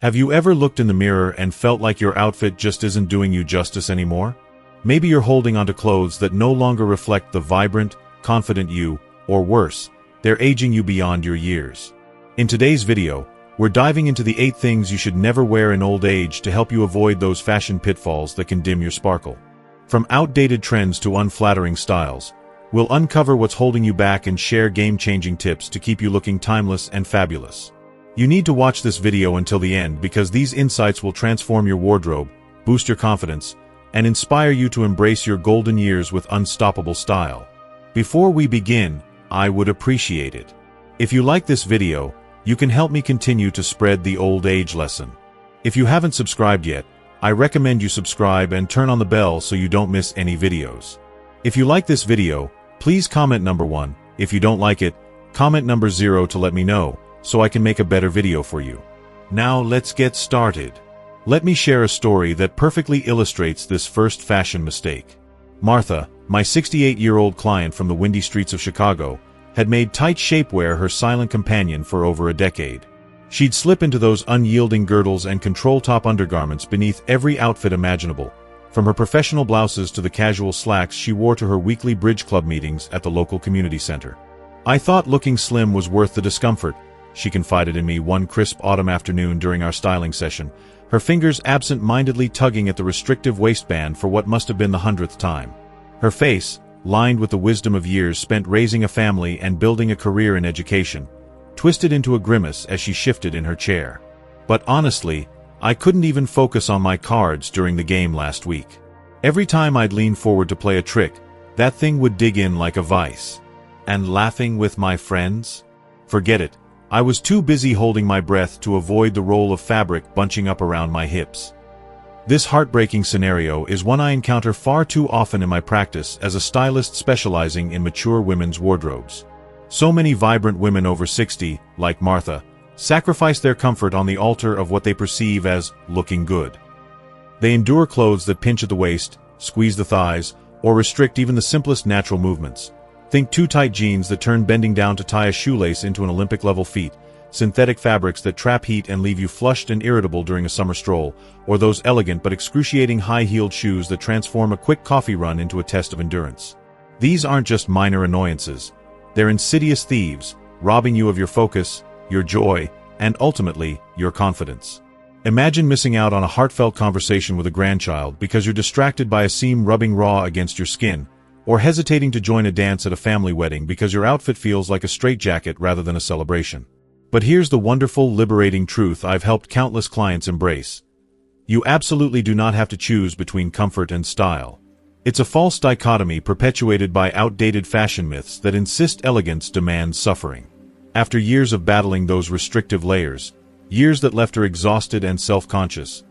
Have you ever looked in the mirror and felt like your outfit just isn't doing you justice anymore? Maybe you're holding onto clothes that no longer reflect the vibrant, confident you, or worse, they're aging you beyond your years. In today's video, we're diving into the 8 things you should never wear in old age to help you avoid those fashion pitfalls that can dim your sparkle. From outdated trends to unflattering styles, we'll uncover what's holding you back and share game-changing tips to keep you looking timeless and fabulous. You need to watch this video until the end because these insights will transform your wardrobe, boost your confidence, and inspire you to embrace your golden years with unstoppable style. Before we begin, I would appreciate it if you like this video, you can help me continue to spread the old age lesson. If you haven't subscribed yet, I recommend you subscribe and turn on the bell so you don't miss any videos. If you like this video, please comment number 1. If you don't like it, comment number 0 to let me know, so I can make a better video for you. Now let's get started. Let me share a story that perfectly illustrates this first fashion mistake. Martha, my 68-year-old client from the windy streets of Chicago, had made tight shapewear her silent companion for over a decade. She'd slip into those unyielding girdles and control-top undergarments beneath every outfit imaginable, from her professional blouses to the casual slacks she wore to her weekly bridge club meetings at the local community center. "I thought looking slim was worth the discomfort," she confided in me one crisp autumn afternoon during our styling session, her fingers absent-mindedly tugging at the restrictive waistband for what must have been the 100th time. Her face, lined with the wisdom of years spent raising a family and building a career in education, twisted into a grimace as she shifted in her chair. But honestly, I couldn't even focus on my cards during the game last week. Every time I'd lean forward to play a trick, that thing would dig in like a vice. And laughing with my friends? Forget it. I was too busy holding my breath to avoid the roll of fabric bunching up around my hips. This heartbreaking scenario is one I encounter far too often in my practice as a stylist specializing in mature women's wardrobes. So many vibrant women over 60, like Martha, sacrifice their comfort on the altar of what they perceive as looking good. They endure clothes that pinch at the waist, squeeze the thighs, or restrict even the simplest natural movements. Think too tight jeans that turn bending down to tie a shoelace into an Olympic-level feat, synthetic fabrics that trap heat and leave you flushed and irritable during a summer stroll, or those elegant but excruciating high-heeled shoes that transform a quick coffee run into a test of endurance. These aren't just minor annoyances. They're insidious thieves, robbing you of your focus, your joy, and ultimately, your confidence. Imagine missing out on a heartfelt conversation with a grandchild because you're distracted by a seam rubbing raw against your skin, or hesitating to join a dance at a family wedding because your outfit feels like a straitjacket rather than a celebration. But here's the wonderful, liberating truth I've helped countless clients embrace. You absolutely do not have to choose between comfort and style. It's a false dichotomy perpetuated by outdated fashion myths that insist elegance demands suffering. After years of battling those restrictive layers, years that left her exhausted and self-conscious,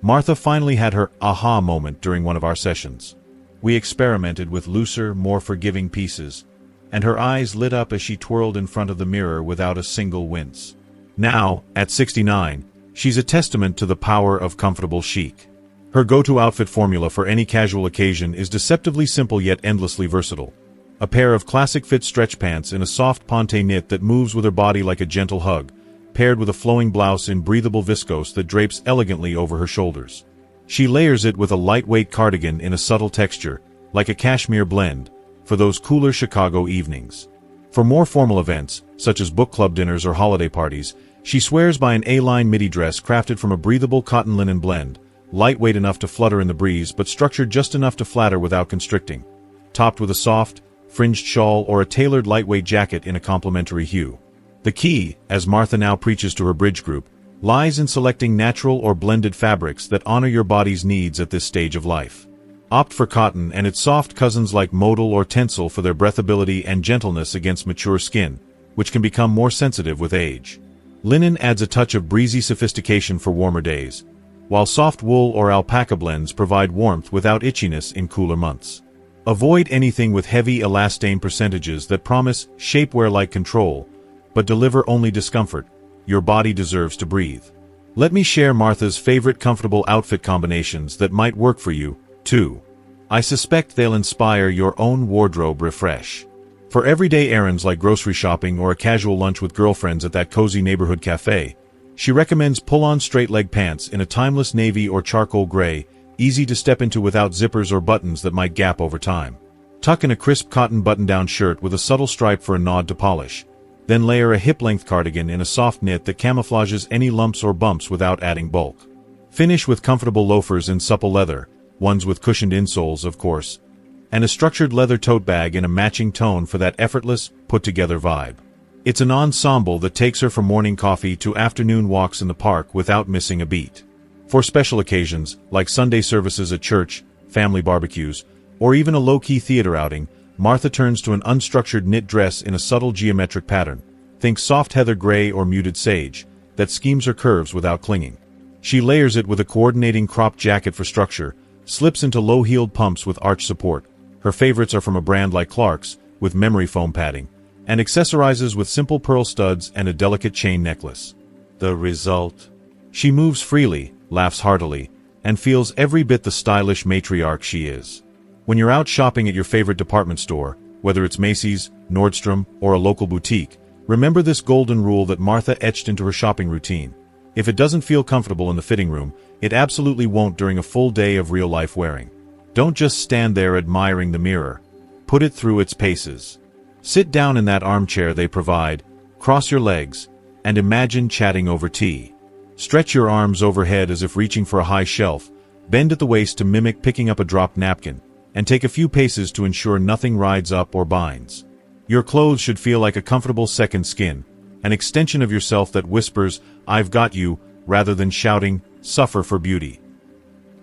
Martha finally had her aha moment during one of our sessions. We experimented with looser, more forgiving pieces, and her eyes lit up as she twirled in front of the mirror without a single wince. Now, at 69, she's a testament to the power of comfortable chic. Her go-to outfit formula for any casual occasion is deceptively simple yet endlessly versatile. A pair of classic fit stretch pants in a soft ponte knit that moves with her body like a gentle hug, paired with a flowing blouse in breathable viscose that drapes elegantly over her shoulders. She layers it with a lightweight cardigan in a subtle texture, like a cashmere blend, for those cooler Chicago evenings. For more formal events, such as book club dinners or holiday parties, she swears by an A-line midi dress crafted from a breathable cotton linen blend, lightweight enough to flutter in the breeze but structured just enough to flatter without constricting, topped with a soft, fringed shawl or a tailored lightweight jacket in a complementary hue. The key, as Martha now preaches to her bridge group, lies in selecting natural or blended fabrics that honor your body's needs at this stage of life. Opt for cotton and its soft cousins like modal or tencel for their breathability and gentleness against mature skin, which can become more sensitive with age. Linen adds a touch of breezy sophistication for warmer days, while soft wool or alpaca blends provide warmth without itchiness in cooler months. Avoid anything with heavy elastane percentages that promise shapewear-like control, but deliver only discomfort. Your body deserves to breathe. Let me share Martha's favorite comfortable outfit combinations that might work for you, too. I suspect they'll inspire your own wardrobe refresh. For everyday errands like grocery shopping or a casual lunch with girlfriends at that cozy neighborhood cafe, She recommends pull-on straight-leg pants in a timeless navy or charcoal gray, easy to step into without zippers or buttons that might gap over time. Tuck in a crisp cotton button-down shirt with a subtle stripe for a nod to polish. Then layer a hip-length cardigan in a soft knit that camouflages any lumps or bumps without adding bulk. Finish with comfortable loafers in supple leather, ones with cushioned insoles, of course, and a structured leather tote bag in a matching tone for that effortless, put-together vibe. It's an ensemble that takes her from morning coffee to afternoon walks in the park without missing a beat. For special occasions, like Sunday services at church, family barbecues, or even a low-key theater outing, Martha turns to an unstructured knit dress in a subtle geometric pattern. Think soft heather gray or muted sage, that schemes her curves without clinging. She layers it with a coordinating cropped jacket for structure, slips into low-heeled pumps with arch support. Her favorites are from a brand like Clark's, with memory foam padding, and accessorizes with simple pearl studs and a delicate chain necklace. The result? She moves freely, laughs heartily, and feels every bit the stylish matriarch she is. When you're out shopping at your favorite department store, whether it's Macy's, Nordstrom, or a local boutique, remember this golden rule that Martha etched into her shopping routine. If it doesn't feel comfortable in the fitting room, it absolutely won't during a full day of real-life wearing. Don't just stand there admiring the mirror. Put it through its paces. Sit down in that armchair they provide, cross your legs, and imagine chatting over tea. Stretch your arms overhead as if reaching for a high shelf, bend at the waist to mimic picking up a dropped napkin, and take a few paces to ensure nothing rides up or binds. Your clothes should feel like a comfortable second skin, an extension of yourself that whispers, "I've got you," rather than shouting, "Suffer for beauty."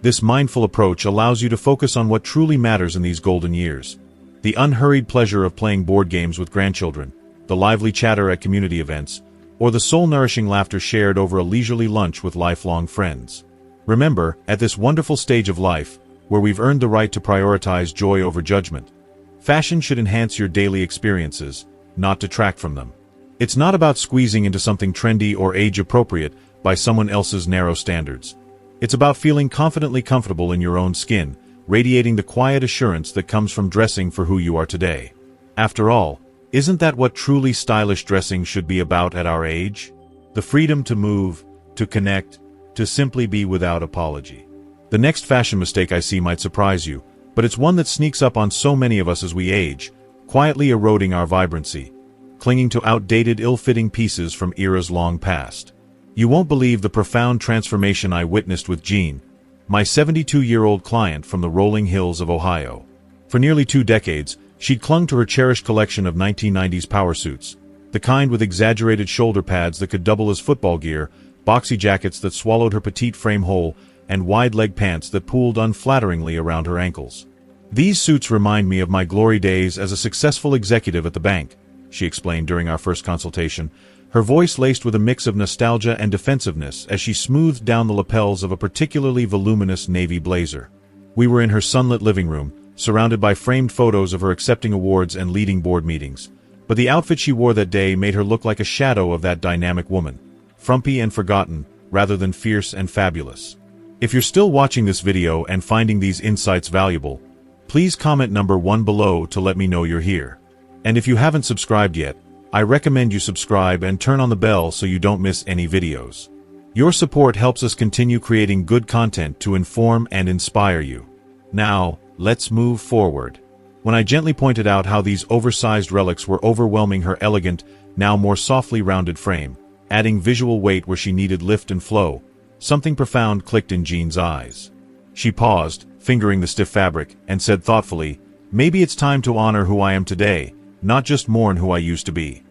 This mindful approach allows you to focus on what truly matters in these golden years. The unhurried pleasure of playing board games with grandchildren, the lively chatter at community events, or the soul-nourishing laughter shared over a leisurely lunch with lifelong friends. Remember, at this wonderful stage of life, where we've earned the right to prioritize joy over judgment, fashion should enhance your daily experiences, not detract from them. It's not about squeezing into something trendy or age-appropriate by someone else's narrow standards. It's about feeling confidently comfortable in your own skin, radiating the quiet assurance that comes from dressing for who you are today. After all, isn't that what truly stylish dressing should be about at our age? The freedom to move, to connect, to simply be without apology. The next fashion mistake I see might surprise you, but it's one that sneaks up on so many of us as we age, quietly eroding our vibrancy, clinging to outdated, ill-fitting pieces from eras long past. You won't believe the profound transformation I witnessed with Jean, my 72-year-old client from the rolling hills of Ohio. For nearly 2 decades, she'd clung to her cherished collection of 1990s power suits, the kind with exaggerated shoulder pads that could double as football gear, boxy jackets that swallowed her petite frame whole, and wide-leg pants that pooled unflatteringly around her ankles. "These suits remind me of my glory days as a successful executive at the bank," she explained during our first consultation, her voice laced with a mix of nostalgia and defensiveness as she smoothed down the lapels of a particularly voluminous navy blazer. We were in her sunlit living room, surrounded by framed photos of her accepting awards and leading board meetings, but the outfit she wore that day made her look like a shadow of that dynamic woman, frumpy and forgotten, rather than fierce and fabulous. If you're still watching this video and finding these insights valuable, please comment number 1 below to let me know you're here. And if you haven't subscribed yet, I recommend you subscribe and turn on the bell so you don't miss any videos. Your support helps us continue creating good content to inform and inspire you. Now, let's move forward. When I gently pointed out how these oversized relics were overwhelming her elegant, now more softly rounded frame, adding visual weight where she needed lift and flow, something profound clicked in Jean's eyes. She paused, fingering the stiff fabric, and said thoughtfully, "Maybe it's time to honor who I am today, not just mourn who I used to be."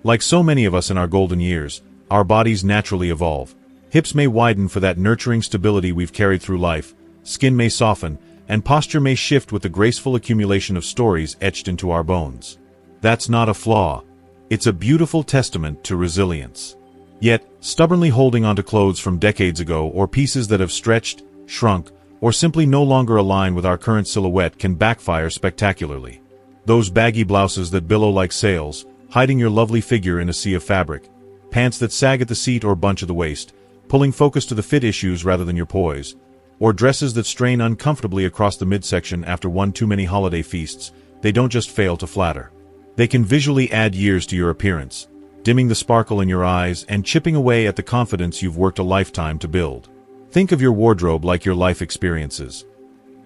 Like so many of us in our golden years, our bodies naturally evolve. Hips may widen for that nurturing stability we've carried through life, skin may soften, and posture may shift with the graceful accumulation of stories etched into our bones. That's not a flaw. It's a beautiful testament to resilience. Yet, stubbornly holding onto clothes from decades ago or pieces that have stretched, shrunk, or simply no longer align with our current silhouette can backfire spectacularly. Those baggy blouses that billow like sails, hiding your lovely figure in a sea of fabric, pants that sag at the seat or bunch at the waist, pulling focus to the fit issues rather than your poise, or dresses that strain uncomfortably across the midsection after one too many holiday feasts, they don't just fail to flatter. They can visually add years to your appearance, dimming the sparkle in your eyes and chipping away at the confidence you've worked a lifetime to build. Think of your wardrobe like your life experiences.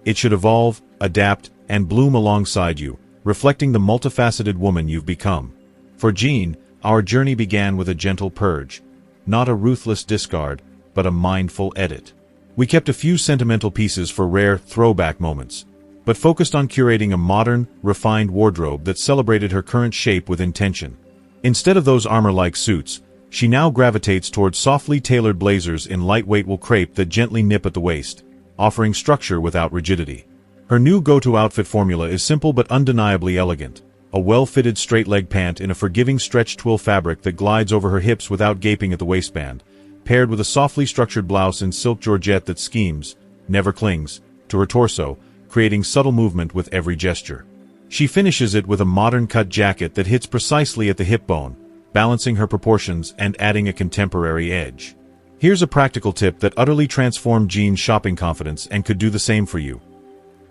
It should evolve, adapt, and bloom alongside you, reflecting the multifaceted woman you've become. For Jean, our journey began with a gentle purge. Not a ruthless discard, but a mindful edit. We kept a few sentimental pieces for rare throwback moments, but focused on curating a modern, refined wardrobe that celebrated her current shape with intention. Instead of those armor-like suits, she now gravitates towards softly tailored blazers in lightweight wool crepe that gently nip at the waist, offering structure without rigidity. Her new go-to outfit formula is simple but undeniably elegant. A well-fitted straight-leg pant in a forgiving stretch twill fabric that glides over her hips without gaping at the waistband, paired with a softly structured blouse in silk georgette that schemes, never clings, to her torso, creating subtle movement with every gesture. She finishes it with a modern-cut jacket that hits precisely at the hip bone, balancing her proportions and adding a contemporary edge. Here's a practical tip that utterly transformed Jean's shopping confidence and could do the same for you.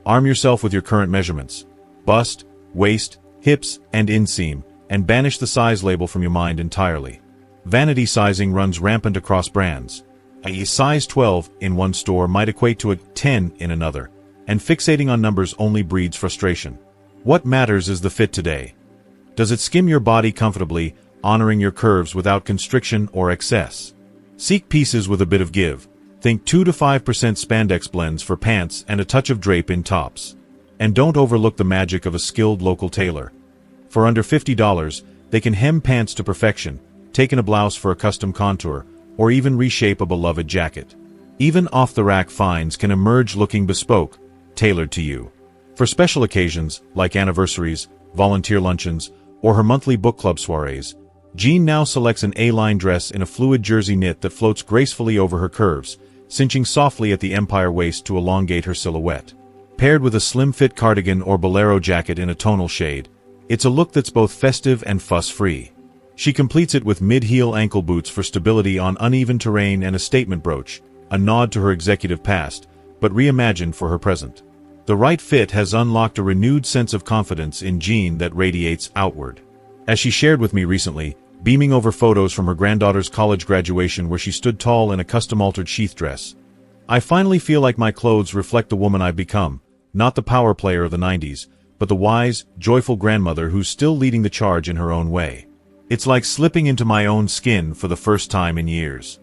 Arm yourself with your current measurements: bust, waist, hips, and inseam, and banish the size label from your mind entirely. Vanity sizing runs rampant across brands. A size 12 in one store might equate to a 10 in another, and fixating on numbers only breeds frustration. What matters is the fit today. Does it skim your body comfortably, honoring your curves without constriction or excess? Seek pieces with a bit of give. Think 2 to 5% spandex blends for pants and a touch of drape in tops. And don't overlook the magic of a skilled local tailor. For under $50, they can hem pants to perfection, take in a blouse for a custom contour, or even reshape a beloved jacket. Even off-the-rack finds can emerge looking bespoke, tailored to you. For special occasions, like anniversaries, volunteer luncheons, or her monthly book club soirees, Jean now selects an A-line dress in a fluid jersey knit that floats gracefully over her curves, cinching softly at the empire waist to elongate her silhouette. Paired with a slim-fit cardigan or bolero jacket in a tonal shade, it's a look that's both festive and fuss-free. She completes it with mid-heel ankle boots for stability on uneven terrain and a statement brooch, a nod to her executive past, but reimagined for her present. The right fit has unlocked a renewed sense of confidence in Jean that radiates outward. As she shared with me recently, beaming over photos from her granddaughter's college graduation where she stood tall in a custom-altered sheath dress, "I finally feel like my clothes reflect the woman I've become, not the power player of the 90s, but the wise, joyful grandmother who's still leading the charge in her own way. It's like slipping into my own skin for the first time in years."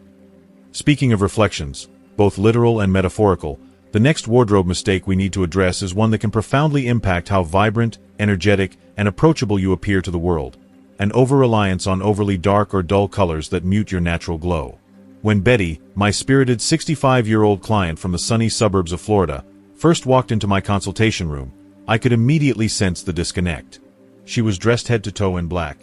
Speaking of reflections, both literal and metaphorical, the next wardrobe mistake we need to address is one that can profoundly impact how vibrant, energetic, and approachable you appear to the world: an over-reliance on overly dark or dull colors that mute your natural glow. When Betty, my spirited 65-year-old client from the sunny suburbs of Florida, first walked into my consultation room, I could immediately sense the disconnect. She was dressed head to toe in black,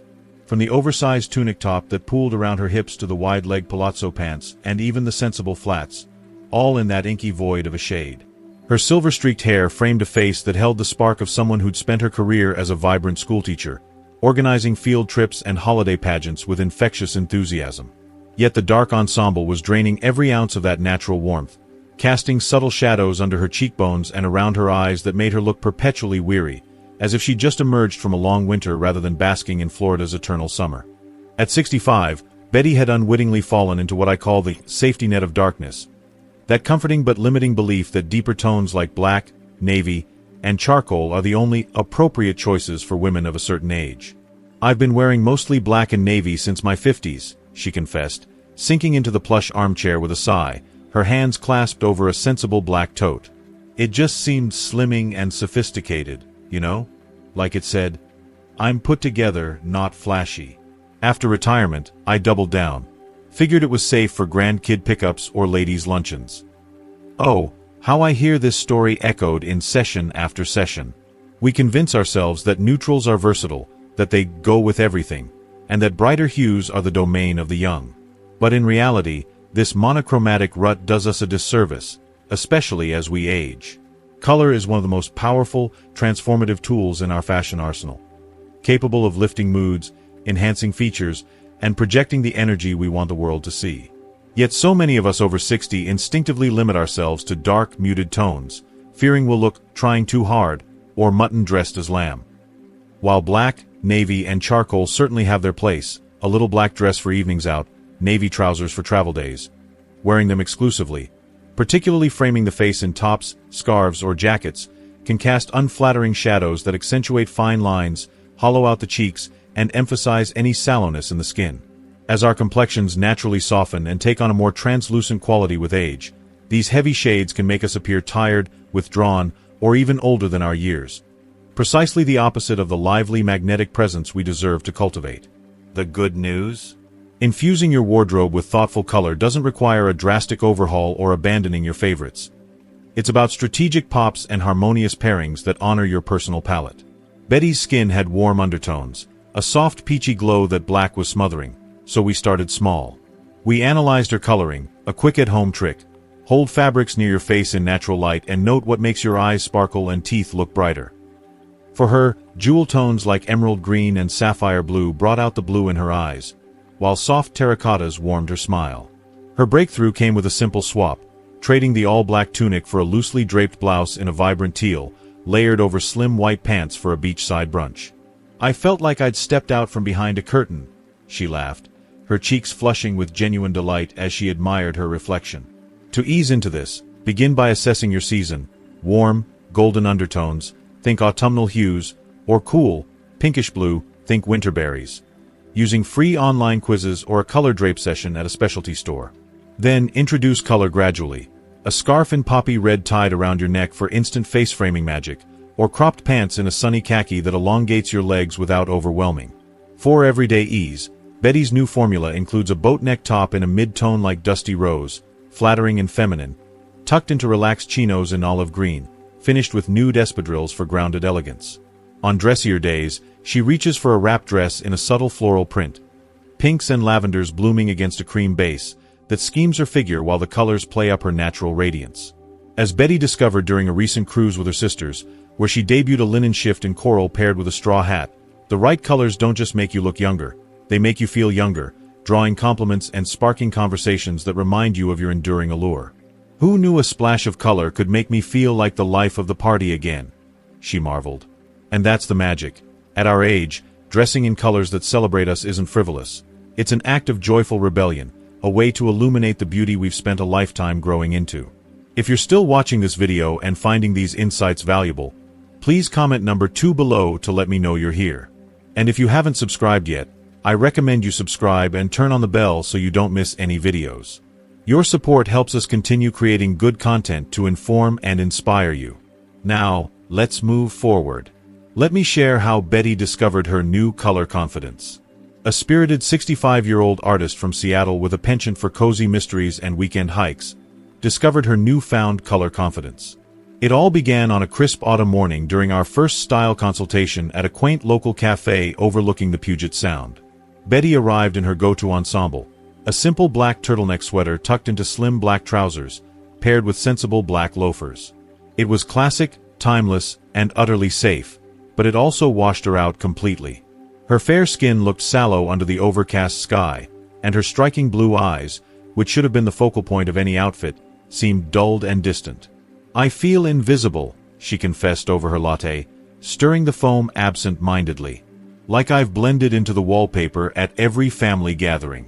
from the oversized tunic top that pooled around her hips to the wide-leg palazzo pants and even the sensible flats, all in that inky void of a shade. Her silver-streaked hair framed a face that held the spark of someone who'd spent her career as a vibrant schoolteacher, organizing field trips and holiday pageants with infectious enthusiasm. Yet the dark ensemble was draining every ounce of that natural warmth, casting subtle shadows under her cheekbones and around her eyes that made her look perpetually weary, as if she'd just emerged from a long winter rather than basking in Florida's eternal summer. At 65, Betty had unwittingly fallen into what I call the safety net of darkness, that comforting but limiting belief that deeper tones like black, navy, and charcoal are the only appropriate choices for women of a certain age. "I've been wearing mostly black and navy since my 50s, she confessed, sinking into the plush armchair with a sigh, her hands clasped over a sensible black tote. "It just seemed slimming and sophisticated, you know? Like it said, 'I'm put together, not flashy.' After retirement, I doubled down. Figured it was safe for grandkid pickups or ladies' luncheons." Oh, how I hear this story echoed in session after session. We convince ourselves that neutrals are versatile, that they go with everything, and that brighter hues are the domain of the young. But in reality, this monochromatic rut does us a disservice, especially as we age. Color is one of the most powerful, transformative tools in our fashion arsenal, capable of lifting moods, enhancing features, and projecting the energy we want the world to see. Yet so many of us over 60 instinctively limit ourselves to dark, muted tones, fearing we'll look trying too hard, or mutton dressed as lamb. While black, navy, and charcoal certainly have their place, a little black dress for evenings out, navy trousers for travel days. Wearing them exclusively, particularly framing the face in tops, scarves, or jackets, can cast unflattering shadows that accentuate fine lines, hollow out the cheeks, and emphasize any sallowness in the skin. As our complexions naturally soften and take on a more translucent quality with age, these heavy shades can make us appear tired, withdrawn, or even older than our years. Precisely the opposite of the lively magnetic presence we deserve to cultivate. The good news? Infusing your wardrobe with thoughtful color doesn't require a drastic overhaul or abandoning your favorites. It's about strategic pops and harmonious pairings that honor your personal palette. Betty's skin had warm undertones, a soft peachy glow that black was smothering, so we started small. We analyzed her coloring, a quick at-home trick. Hold fabrics near your face in natural light and note what makes your eyes sparkle and teeth look brighter. For her, jewel tones like emerald green and sapphire blue brought out the blue in her eyes, while soft terracottas warmed her smile. Her breakthrough came with a simple swap, trading the all-black tunic for a loosely draped blouse in a vibrant teal, layered over slim white pants for a beachside brunch. I felt like I'd stepped out from behind a curtain, she laughed, her cheeks flushing with genuine delight as she admired her reflection. To ease into this, begin by assessing your season. Warm, golden undertones, think autumnal hues, or cool, pinkish blue, think winter berries. Using free online quizzes or a color drape session at a specialty store. Then, introduce color gradually. A scarf in poppy red tied around your neck for instant face framing magic, or cropped pants in a sunny khaki that elongates your legs without overwhelming. For everyday ease, Betty's new formula includes a boat neck top in a mid-tone like dusty rose, flattering and feminine, tucked into relaxed chinos in olive green, finished with nude espadrilles for grounded elegance. On dressier days, she reaches for a wrap dress in a subtle floral print, pinks and lavenders blooming against a cream base, that schemes her figure while the colors play up her natural radiance. As Betty discovered during a recent cruise with her sisters, where she debuted a linen shift in coral paired with a straw hat, the right colors don't just make you look younger, they make you feel younger, drawing compliments and sparking conversations that remind you of your enduring allure. Who knew a splash of color could make me feel like the life of the party again? She marveled. And that's the magic. At our age, dressing in colors that celebrate us isn't frivolous. It's an act of joyful rebellion, a way to illuminate the beauty we've spent a lifetime growing into. If you're still watching this video and finding these insights valuable, please comment number 2 below to let me know you're here. And if you haven't subscribed yet, I recommend you subscribe and turn on the bell so you don't miss any videos. Your support helps us continue creating good content to inform and inspire you. Now, let's move forward. Let me share how Betty discovered her new color confidence. A spirited 65-year-old artist from Seattle with a penchant for cozy mysteries and weekend hikes, discovered her newfound color confidence. It all began on a crisp autumn morning during our first style consultation at a quaint local cafe overlooking the Puget Sound. Betty arrived in her go-to ensemble, a simple black turtleneck sweater tucked into slim black trousers, paired with sensible black loafers. It was classic, timeless, and utterly safe, but it also washed her out completely. Her fair skin looked sallow under the overcast sky, and her striking blue eyes, which should have been the focal point of any outfit, seemed dulled and distant. "I feel invisible," she confessed over her latte, stirring the foam absent-mindedly. "Like I've blended into the wallpaper at every family gathering."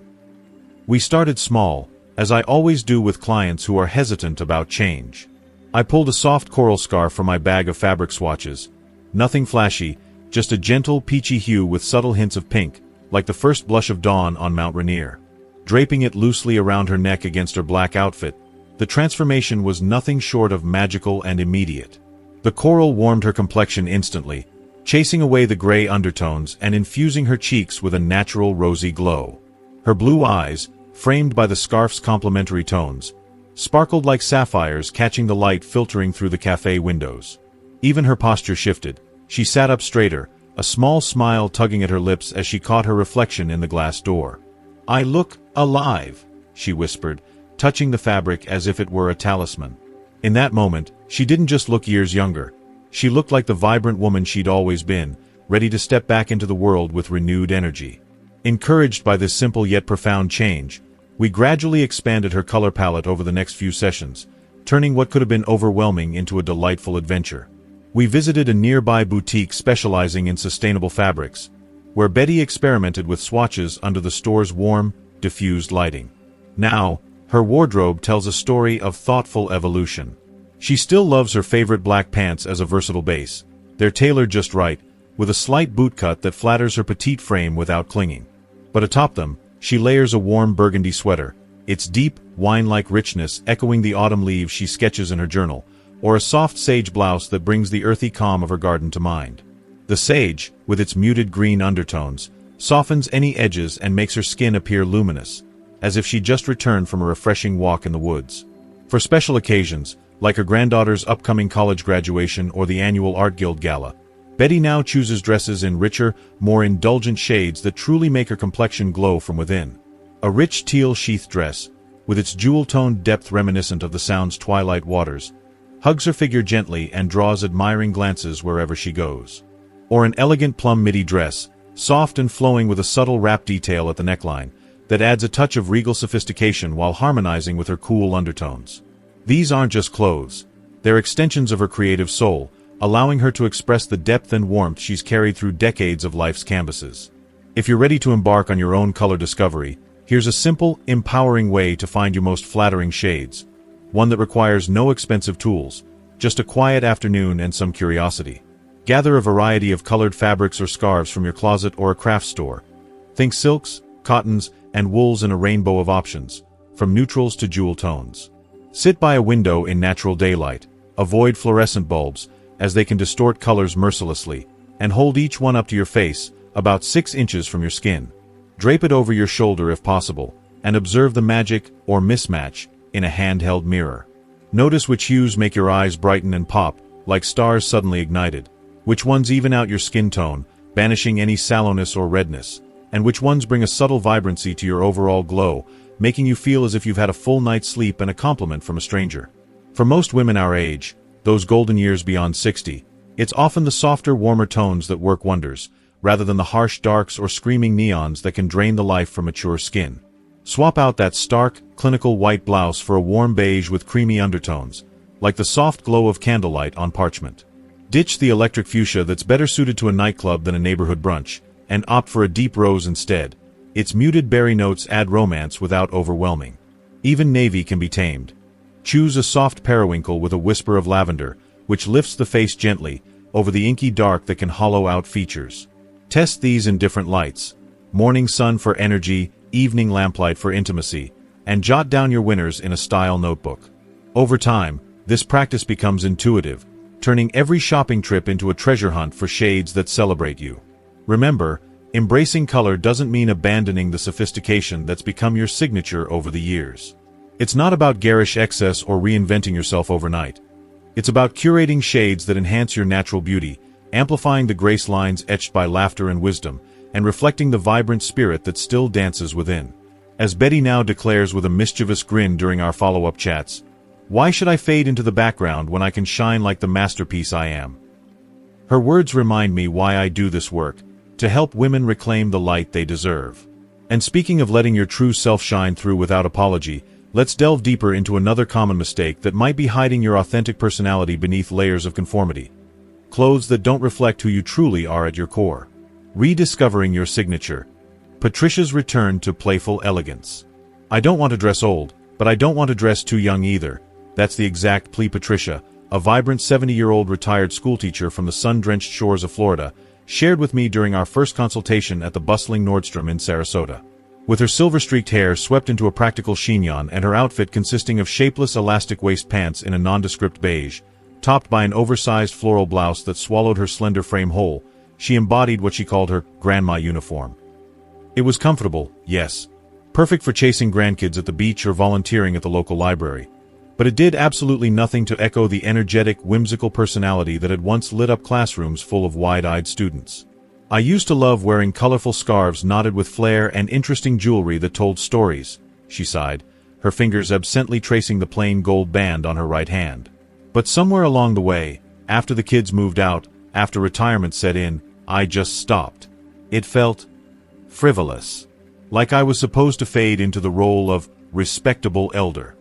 We started small, as I always do with clients who are hesitant about change. I pulled a soft coral scarf from my bag of fabric swatches. Nothing flashy, just a gentle peachy hue with subtle hints of pink, like the first blush of dawn on Mount Rainier. Draping it loosely around her neck against her black outfit, the transformation was nothing short of magical and immediate. The coral warmed her complexion instantly, chasing away the gray undertones and infusing her cheeks with a natural rosy glow. Her blue eyes, framed by the scarf's complementary tones, sparkled like sapphires catching the light filtering through the cafe windows. Even her posture shifted. She sat up straighter, a small smile tugging at her lips as she caught her reflection in the glass door. "I look alive," she whispered, touching the fabric as if it were a talisman. In that moment, she didn't just look years younger. She looked like the vibrant woman she'd always been, ready to step back into the world with renewed energy. Encouraged by this simple yet profound change, we gradually expanded her color palette over the next few sessions, turning what could have been overwhelming into a delightful adventure. We visited a nearby boutique specializing in sustainable fabrics, where Betty experimented with swatches under the store's warm, diffused lighting. Now, her wardrobe tells a story of thoughtful evolution. She still loves her favorite black pants as a versatile base. They're tailored just right, with a slight boot cut that flatters her petite frame without clinging. But atop them, she layers a warm burgundy sweater, its deep, wine-like richness echoing the autumn leaves she sketches in her journal, or a soft sage blouse that brings the earthy calm of her garden to mind. The sage, with its muted green undertones, softens any edges and makes her skin appear luminous, as if she just returned from a refreshing walk in the woods. For special occasions, like her granddaughter's upcoming college graduation or the annual Art Guild Gala, Betty now chooses dresses in richer, more indulgent shades that truly make her complexion glow from within. A rich teal sheath dress, with its jewel-toned depth reminiscent of the Sound's twilight waters, hugs her figure gently and draws admiring glances wherever she goes. Or an elegant plum midi dress, soft and flowing with a subtle wrap detail at the neckline, that adds a touch of regal sophistication while harmonizing with her cool undertones. These aren't just clothes. They're extensions of her creative soul, allowing her to express the depth and warmth she's carried through decades of life's canvases. If you're ready to embark on your own color discovery, here's a simple, empowering way to find your most flattering shades. One that requires no expensive tools, just a quiet afternoon and some curiosity. Gather a variety of colored fabrics or scarves from your closet or a craft store. Think silks, cottons, and wools in a rainbow of options, from neutrals to jewel tones. Sit by a window in natural daylight, avoid fluorescent bulbs, as they can distort colors mercilessly, and hold each one up to your face, about 6 inches from your skin. Drape it over your shoulder if possible, and observe the magic, or mismatch, in a handheld mirror. Notice which hues make your eyes brighten and pop, like stars suddenly ignited, which ones even out your skin tone, banishing any sallowness or redness, and which ones bring a subtle vibrancy to your overall glow, making you feel as if you've had a full night's sleep and a compliment from a stranger. For most women our age, those golden years beyond 60, it's often the softer, warmer tones that work wonders, rather than the harsh darks or screaming neons that can drain the life from mature skin. Swap out that stark, clinical white blouse for a warm beige with creamy undertones, like the soft glow of candlelight on parchment. Ditch the electric fuchsia that's better suited to a nightclub than a neighborhood brunch, and opt for a deep rose instead. Its muted berry notes add romance without overwhelming. Even navy can be tamed. Choose a soft periwinkle with a whisper of lavender, which lifts the face gently, over the inky dark that can hollow out features. Test these in different lights. Morning sun for energy, evening lamplight for intimacy, and jot down your winners in a style notebook. Over time, this practice becomes intuitive, turning every shopping trip into a treasure hunt for shades that celebrate you. Remember, embracing color doesn't mean abandoning the sophistication that's become your signature over the years. It's not about garish excess or reinventing yourself overnight. It's about curating shades that enhance your natural beauty, amplifying the grace lines etched by laughter and wisdom, and reflecting the vibrant spirit that still dances within. As Betty now declares with a mischievous grin during our follow-up chats, "Why should I fade into the background when I can shine like the masterpiece I am?" Her words remind me why I do this work, to help women reclaim the light they deserve. And speaking of letting your true self shine through without apology, let's delve deeper into another common mistake that might be hiding your authentic personality beneath layers of conformity. Clothes that don't reflect who you truly are at your core. Rediscovering your signature. Patricia's return to playful elegance. I don't want to dress old, but I don't want to dress too young either. That's the exact plea Patricia, a vibrant 70-year-old retired schoolteacher from the sun-drenched shores of Florida, shared with me during our first consultation at the bustling Nordstrom in Sarasota. With her silver-streaked hair swept into a practical chignon and her outfit consisting of shapeless elastic waist pants in a nondescript beige, topped by an oversized floral blouse that swallowed her slender frame whole, she embodied what she called her grandma uniform. It was comfortable, yes, perfect for chasing grandkids at the beach or volunteering at the local library. But it did absolutely nothing to echo the energetic, whimsical personality that had once lit up classrooms full of wide-eyed students. I used to love wearing colorful scarves knotted with flair and interesting jewelry that told stories, she sighed, her fingers absently tracing the plain gold band on her right hand. But somewhere along the way, after the kids moved out, after retirement set in, I just stopped. It felt frivolous, like I was supposed to fade into the role of respectable elder.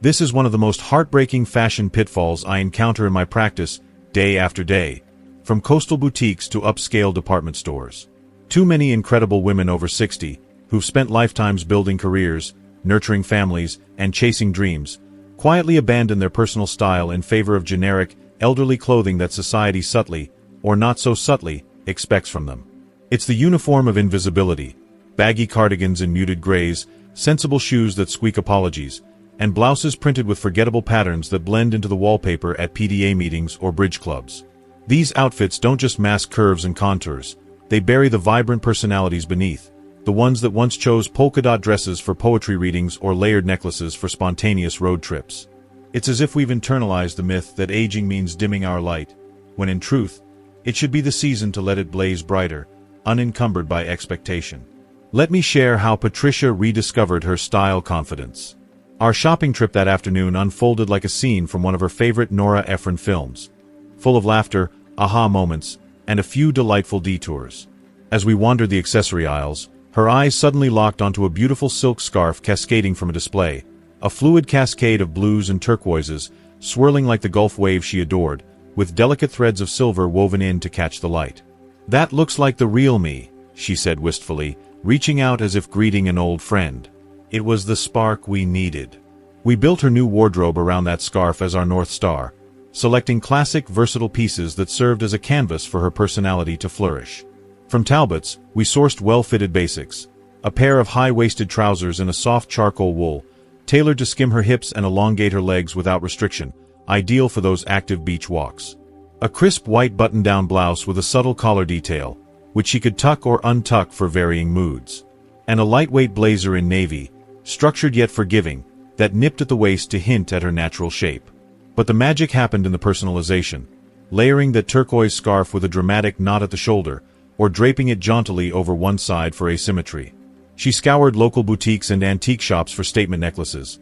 This is one of the most heartbreaking fashion pitfalls I encounter in my practice, day after day, from coastal boutiques to upscale department stores. Too many incredible women over 60, who've spent lifetimes building careers, nurturing families, and chasing dreams, quietly abandon their personal style in favor of generic, elderly clothing that society subtly, or not so subtly, expects from them. It's the uniform of invisibility: baggy cardigans in muted grays, sensible shoes that squeak apologies, and blouses printed with forgettable patterns that blend into the wallpaper at PDA meetings or bridge clubs. These outfits don't just mask curves and contours, they bury the vibrant personalities beneath, the ones that once chose polka-dot dresses for poetry readings or layered necklaces for spontaneous road trips. It's as if we've internalized the myth that aging means dimming our light, when in truth, it should be the season to let it blaze brighter, unencumbered by expectation. Let me share how Patricia rediscovered her style confidence. Our shopping trip that afternoon unfolded like a scene from one of her favorite Nora Ephron films, full of laughter, aha moments, and a few delightful detours. As we wandered the accessory aisles, her eyes suddenly locked onto a beautiful silk scarf cascading from a display, a fluid cascade of blues and turquoises, swirling like the Gulf wave she adored, with delicate threads of silver woven in to catch the light. "That looks like the real me," she said wistfully, reaching out as if greeting an old friend. It was the spark we needed. We built her new wardrobe around that scarf as our North Star, selecting classic, versatile pieces that served as a canvas for her personality to flourish. From Talbot's, we sourced well-fitted basics: a pair of high-waisted trousers in a soft charcoal wool, tailored to skim her hips and elongate her legs without restriction, ideal for those active beach walks. A crisp white button-down blouse with a subtle collar detail, which she could tuck or untuck for varying moods. And a lightweight blazer in navy, structured yet forgiving, that nipped at the waist to hint at her natural shape. But the magic happened in the personalization, layering that turquoise scarf with a dramatic knot at the shoulder, or draping it jauntily over one side for asymmetry. She scoured local boutiques and antique shops for statement necklaces,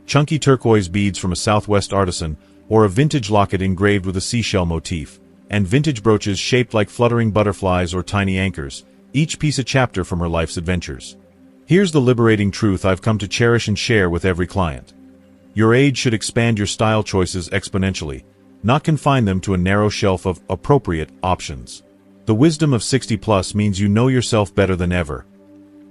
chunky turquoise beads from a Southwest artisan, or a vintage locket engraved with a seashell motif, and vintage brooches shaped like fluttering butterflies or tiny anchors, each piece a chapter from her life's adventures. Here's the liberating truth I've come to cherish and share with every client. Your age should expand your style choices exponentially, not confine them to a narrow shelf of appropriate options. The wisdom of 60+ means you know yourself better than ever.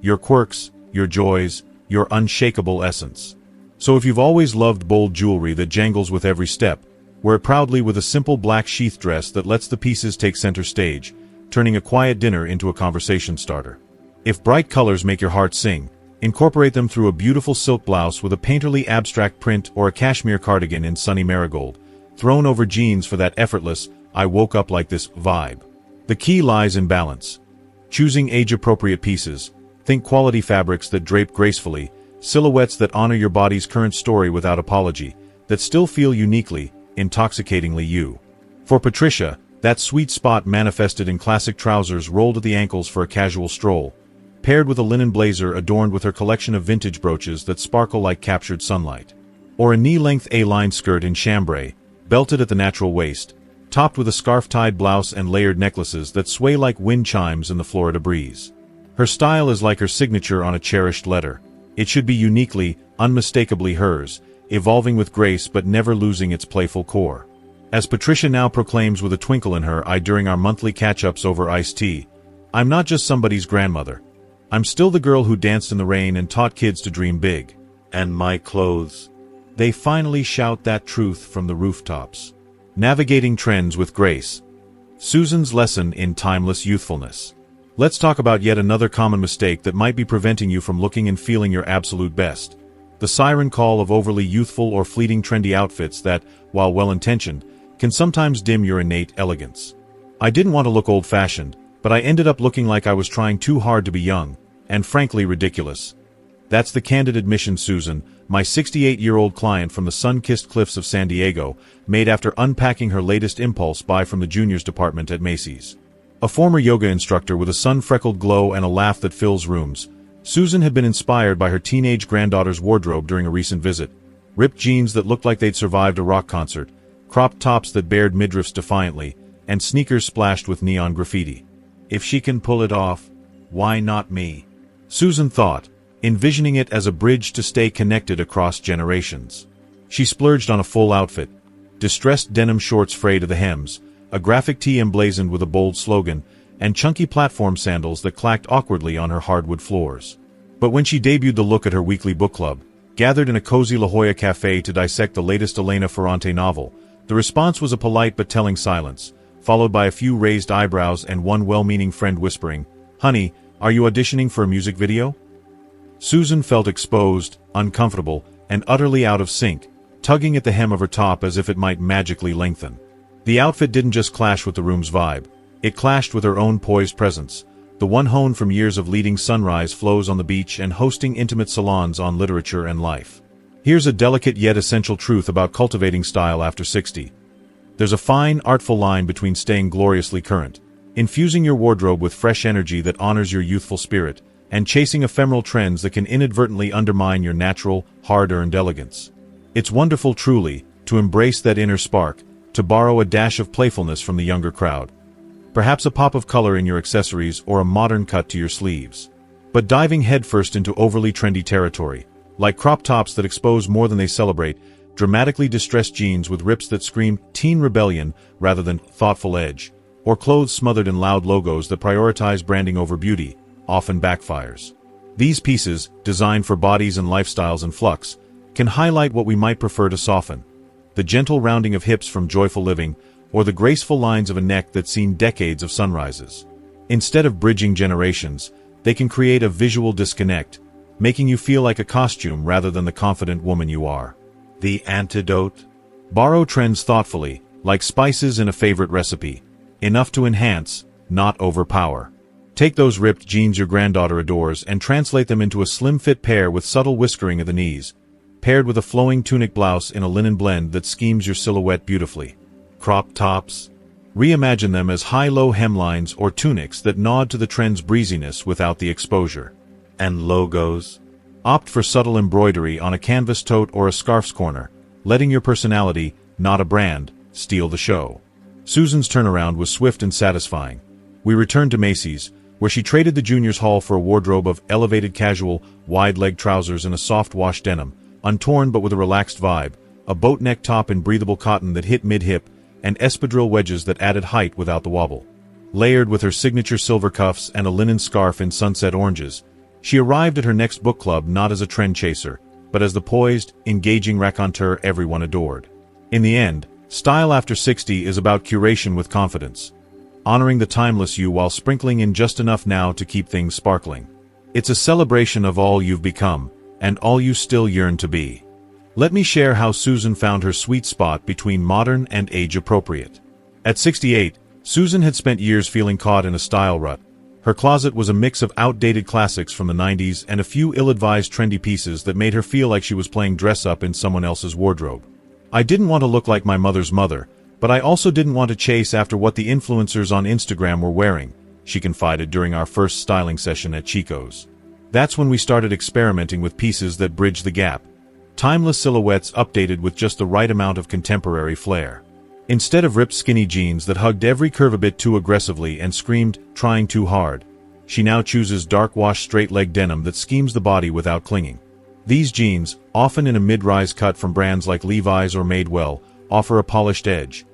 Your quirks, your joys, your unshakable essence. So if you've always loved bold jewelry that jangles with every step, wear it proudly with a simple black sheath dress that lets the pieces take center stage, turning a quiet dinner into a conversation starter. If bright colors make your heart sing, incorporate them through a beautiful silk blouse with a painterly abstract print or a cashmere cardigan in sunny marigold, thrown over jeans for that effortless, "I woke up like this" vibe. The key lies in balance. Choosing age-appropriate pieces, think quality fabrics that drape gracefully, silhouettes that honor your body's current story without apology, that still feel uniquely, intoxicatingly you. For Patricia, that sweet spot manifested in classic trousers rolled at the ankles for a casual stroll, paired with a linen blazer adorned with her collection of vintage brooches that sparkle like captured sunlight. Or a knee-length A-line skirt in chambray, belted at the natural waist, topped with a scarf-tied blouse and layered necklaces that sway like wind chimes in the Florida breeze. Her style is like her signature on a cherished letter. It should be uniquely, unmistakably hers, evolving with grace but never losing its playful core. As Patricia now proclaims with a twinkle in her eye during our monthly catch-ups over iced tea, "I'm not just somebody's grandmother. I'm still the girl who danced in the rain and taught kids to dream big. And my clothes." They finally shout that truth from the rooftops. Navigating trends with grace. Susan's lesson in timeless youthfulness. Let's talk about yet another common mistake that might be preventing you from looking and feeling your absolute best. The siren call of overly youthful or fleeting trendy outfits that, while well-intentioned, can sometimes dim your innate elegance. I didn't want to look old-fashioned, but I ended up looking like I was trying too hard to be young, and frankly ridiculous. That's the candid admission Susan, my 68-year-old client from the sun-kissed cliffs of San Diego, made after unpacking her latest impulse buy from the juniors department at Macy's. A former yoga instructor with a sun-freckled glow and a laugh that fills rooms, Susan had been inspired by her teenage granddaughter's wardrobe during a recent visit. Ripped jeans that looked like they'd survived a rock concert, cropped tops that bared midriffs defiantly, and sneakers splashed with neon graffiti. If she can pull it off, why not me? Susan thought, envisioning it as a bridge to stay connected across generations. She splurged on a full outfit: distressed denim shorts frayed to the hems, a graphic tee emblazoned with a bold slogan, and chunky platform sandals that clacked awkwardly on her hardwood floors. But when she debuted the look at her weekly book club, gathered in a cozy La Jolla cafe to dissect the latest Elena Ferrante novel, the response was a polite but telling silence, followed by a few raised eyebrows and one well-meaning friend whispering, "Honey, are you auditioning for a music video?" Susan felt exposed, uncomfortable, and utterly out of sync, tugging at the hem of her top as if it might magically lengthen. The outfit didn't just clash with the room's vibe, it clashed with her own poised presence, the one honed from years of leading sunrise flows on the beach and hosting intimate salons on literature and life. Here's a delicate yet essential truth about cultivating style after 60. There's a fine, artful line between staying gloriously current, infusing your wardrobe with fresh energy that honors your youthful spirit, and chasing ephemeral trends that can inadvertently undermine your natural, hard-earned elegance. It's wonderful, truly, to embrace that inner spark, to borrow a dash of playfulness from the younger crowd. Perhaps a pop of color in your accessories or a modern cut to your sleeves. But diving headfirst into overly trendy territory, like crop tops that expose more than they celebrate, dramatically distressed jeans with rips that scream teen rebellion rather than thoughtful edge, or clothes smothered in loud logos that prioritize branding over beauty, often backfires. These pieces, designed for bodies and lifestyles in flux, can highlight what we might prefer to soften: the gentle rounding of hips from joyful living, or the graceful lines of a neck that's seen decades of sunrises. Instead of bridging generations, they can create a visual disconnect, making you feel like a costume rather than the confident woman you are. The antidote? Borrow trends thoughtfully, like spices in a favorite recipe. Enough to enhance, not overpower. Take those ripped jeans your granddaughter adores and translate them into a slim-fit pair with subtle whiskering at the knees, paired with a flowing tunic blouse in a linen blend that schemes your silhouette beautifully. Crop tops? Reimagine them as high-low hemlines or tunics that nod to the trend's breeziness without the exposure. And logos? Opt for subtle embroidery on a canvas tote or a scarf's corner, letting your personality, not a brand, steal the show. Susan's turnaround was swift and satisfying. We returned to Macy's, where she traded the juniors' haul for a wardrobe of elevated casual, wide-leg trousers in a soft wash denim, untorn but with a relaxed vibe, a boat-neck top in breathable cotton that hit mid-hip, and espadrille wedges that added height without the wobble. Layered with her signature silver cuffs and a linen scarf in sunset oranges, she arrived at her next book club not as a trend chaser, but as the poised, engaging raconteur everyone adored. In the end, style after 60 is about curation with confidence, honoring the timeless you while sprinkling in just enough now to keep things sparkling. It's a celebration of all you've become, and all you still yearn to be. Let me share how Susan found her sweet spot between modern and age-appropriate. At 68, Susan had spent years feeling caught in a style rut. Her closet was a mix of outdated classics from the 90s and a few ill-advised trendy pieces that made her feel like she was playing dress-up in someone else's wardrobe. "I didn't want to look like my mother's mother, but I also didn't want to chase after what the influencers on Instagram were wearing," she confided during our first styling session at Chico's. That's when we started experimenting with pieces that bridged the gap. Timeless silhouettes updated with just the right amount of contemporary flair. Instead of ripped skinny jeans that hugged every curve a bit too aggressively and screamed, "trying too hard," she now chooses dark-wash straight-leg denim that schemes the body without clinging. These jeans, often in a mid-rise cut from brands like Levi's or Madewell, offer a polished edge.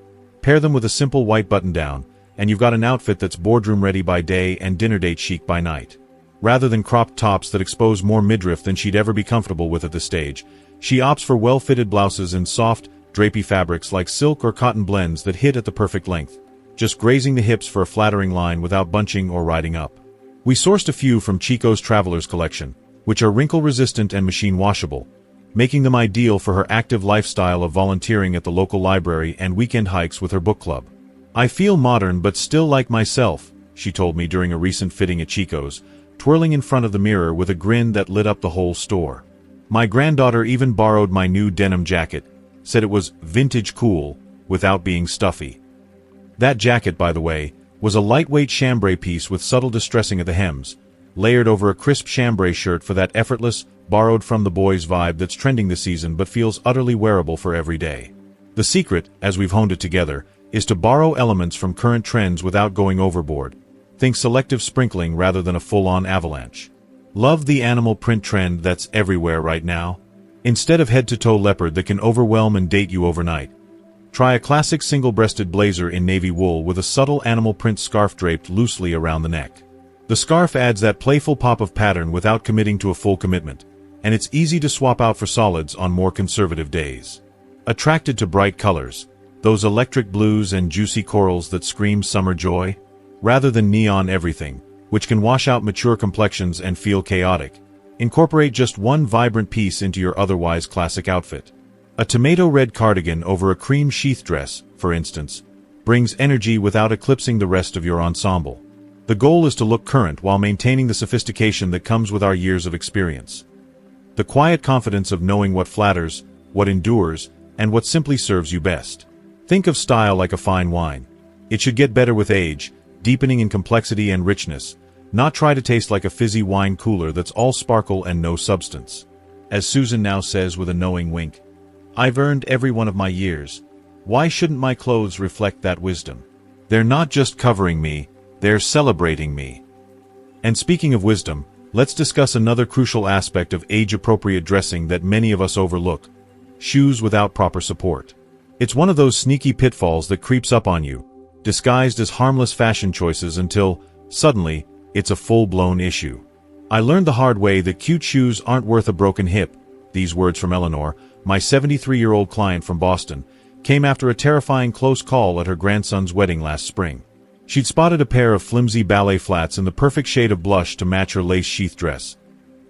Pair them with a simple white button-down, and you've got an outfit that's boardroom-ready by day and dinner-date chic by night. Rather than cropped tops that expose more midriff than she'd ever be comfortable with at this stage, she opts for well-fitted blouses in soft, drapey fabrics like silk or cotton blends that hit at the perfect length, just grazing the hips for a flattering line without bunching or riding up. We sourced a few from Chico's Travelers collection, which are wrinkle-resistant and machine-washable, making them ideal for her active lifestyle of volunteering at the local library and weekend hikes with her book club. "I feel modern but still like myself," she told me during a recent fitting at Chico's, twirling in front of the mirror with a grin that lit up the whole store. "My granddaughter even borrowed my new denim jacket, said it was vintage cool, without being stuffy." That jacket, by the way, was a lightweight chambray piece with subtle distressing at the hems, layered over a crisp chambray shirt for that effortless, borrowed from the boys vibe that's trending this season but feels utterly wearable for every day. The secret, as we've honed it together, is to borrow elements from current trends without going overboard. Think selective sprinkling rather than a full-on avalanche. Love the animal print trend that's everywhere right now? Instead of head-to-toe leopard that can overwhelm and date you overnight, Try a classic single-breasted blazer in navy wool with a subtle animal print scarf draped loosely around the neck. The scarf adds that playful pop of pattern without committing to a full commitment, and it's easy to swap out for solids on more conservative days. Attracted to bright colors, those electric blues and juicy corals that scream summer joy? Rather than neon everything, which can wash out mature complexions and feel chaotic, incorporate just one vibrant piece into your otherwise classic outfit. A tomato red cardigan over a cream sheath dress, for instance, brings energy without eclipsing the rest of your ensemble. The goal is to look current while maintaining the sophistication that comes with our years of experience. The quiet confidence of knowing what flatters, what endures, and what simply serves you best. Think of style like a fine wine. It should get better with age, deepening in complexity and richness, not try to taste like a fizzy wine cooler that's all sparkle and no substance. As Susan now says with a knowing wink, "I've earned every one of my years. Why shouldn't my clothes reflect that wisdom? They're not just covering me, they're celebrating me." And speaking of wisdom, let's discuss another crucial aspect of age-appropriate dressing that many of us overlook: shoes without proper support. It's one of those sneaky pitfalls that creeps up on you, disguised as harmless fashion choices until, suddenly, it's a full-blown issue. I learned the hard way that cute shoes aren't worth a broken hip. These words from Eleanor, my 73-year-old client from Boston, came after a terrifying close call at her grandson's wedding last spring. She'd spotted a pair of flimsy ballet flats in the perfect shade of blush to match her lace sheath dress.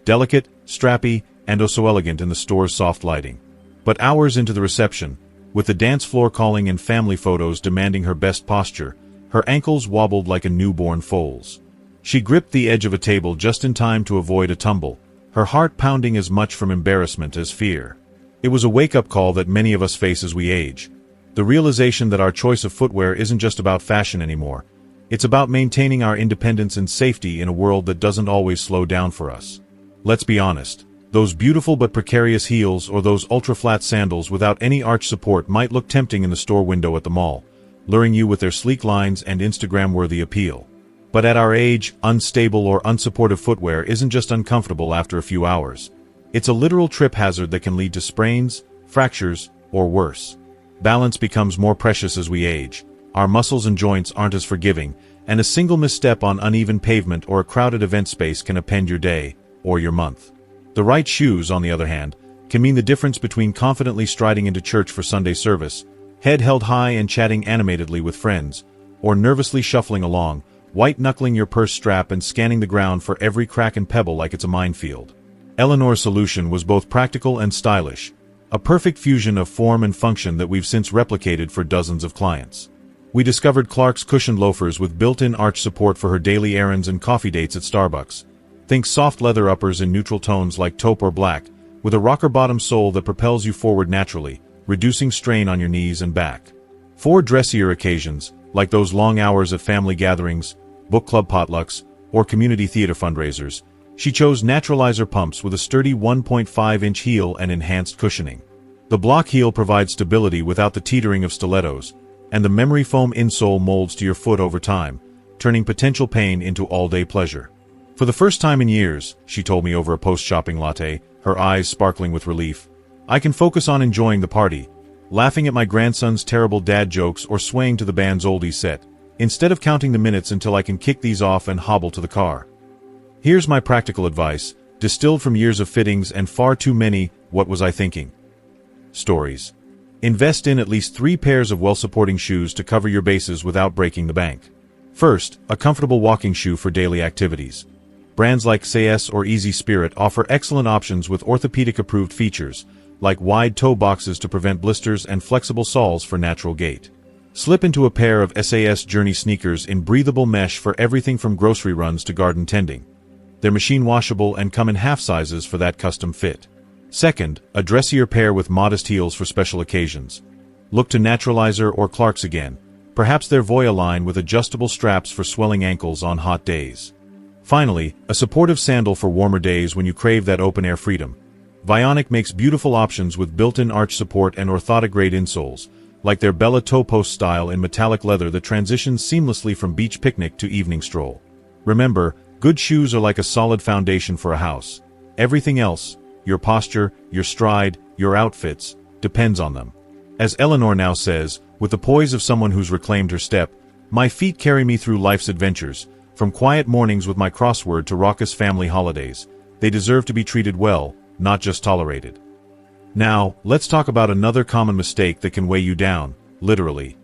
Delicate, strappy, and oh so elegant in the store's soft lighting. But hours into the reception, with the dance floor calling and family photos demanding her best posture, her ankles wobbled like a newborn foal's. She gripped the edge of a table just in time to avoid a tumble, her heart pounding as much from embarrassment as fear. It was a wake-up call that many of us face as we age. The realization that our choice of footwear isn't just about fashion anymore. It's about maintaining our independence and safety in a world that doesn't always slow down for us. Let's be honest. Those beautiful but precarious heels or those ultra-flat sandals without any arch support might look tempting in the store window at the mall, luring you with their sleek lines and Instagram-worthy appeal. But at our age, unstable or unsupportive footwear isn't just uncomfortable after a few hours. It's a literal trip hazard that can lead to sprains, fractures, or worse. Balance becomes more precious as we age. Our muscles and joints aren't as forgiving, and a single misstep on uneven pavement or a crowded event space can upend your day, or your month. The right shoes, on the other hand, can mean the difference between confidently striding into church for Sunday service, head held high and chatting animatedly with friends, or nervously shuffling along, white-knuckling your purse strap and scanning the ground for every crack and pebble like it's a minefield. Eleanor's solution was both practical and stylish, a perfect fusion of form and function that we've since replicated for dozens of clients. We discovered Clark's cushioned loafers with built-in arch support for her daily errands and coffee dates at Starbucks. Think soft leather uppers in neutral tones like taupe or black, with a rocker bottom sole that propels you forward naturally, reducing strain on your knees and back. For dressier occasions, like those long hours at family gatherings, book club potlucks, or community theater fundraisers, she chose naturalizer pumps with a sturdy 1.5-inch heel and enhanced cushioning. The block heel provides stability without the teetering of stilettos, and the memory foam insole molds to your foot over time, turning potential pain into all-day pleasure. For the first time in years, she told me over a post-shopping latte, her eyes sparkling with relief, I can focus on enjoying the party, laughing at my grandson's terrible dad jokes or swaying to the band's oldies set, instead of counting the minutes until I can kick these off and hobble to the car. Here's my practical advice, distilled from years of fittings and far too many "what was I thinking" stories. Invest in at least 3 pairs of well-supporting shoes to cover your bases without breaking the bank. First, a comfortable walking shoe for daily activities. Brands like CS or Easy Spirit offer excellent options with orthopedic-approved features, like wide toe boxes to prevent blisters and flexible soles for natural gait. Slip into a pair of SAS Journey sneakers in breathable mesh for everything from grocery runs to garden tending. They're machine washable and come in half sizes for that custom fit. Second, a dressier pair with modest heels for special occasions. Look to Naturalizer or Clark's again, perhaps their Voya line with adjustable straps for swelling ankles on hot days. Finally, a supportive sandal for warmer days when you crave that open-air freedom. Vionic makes beautiful options with built-in arch support and orthotic-grade insoles, like their Bella toe post style in metallic leather that transitions seamlessly from beach picnic to evening stroll. Remember, good shoes are like a solid foundation for a house. Everything else, your posture, your stride, your outfits, depends on them. As Eleanor now says, with the poise of someone who's reclaimed her step, my feet carry me through life's adventures, from quiet mornings with my crossword to raucous family holidays. They deserve to be treated well, not just tolerated. Now, let's talk about another common mistake that can weigh you down, literally.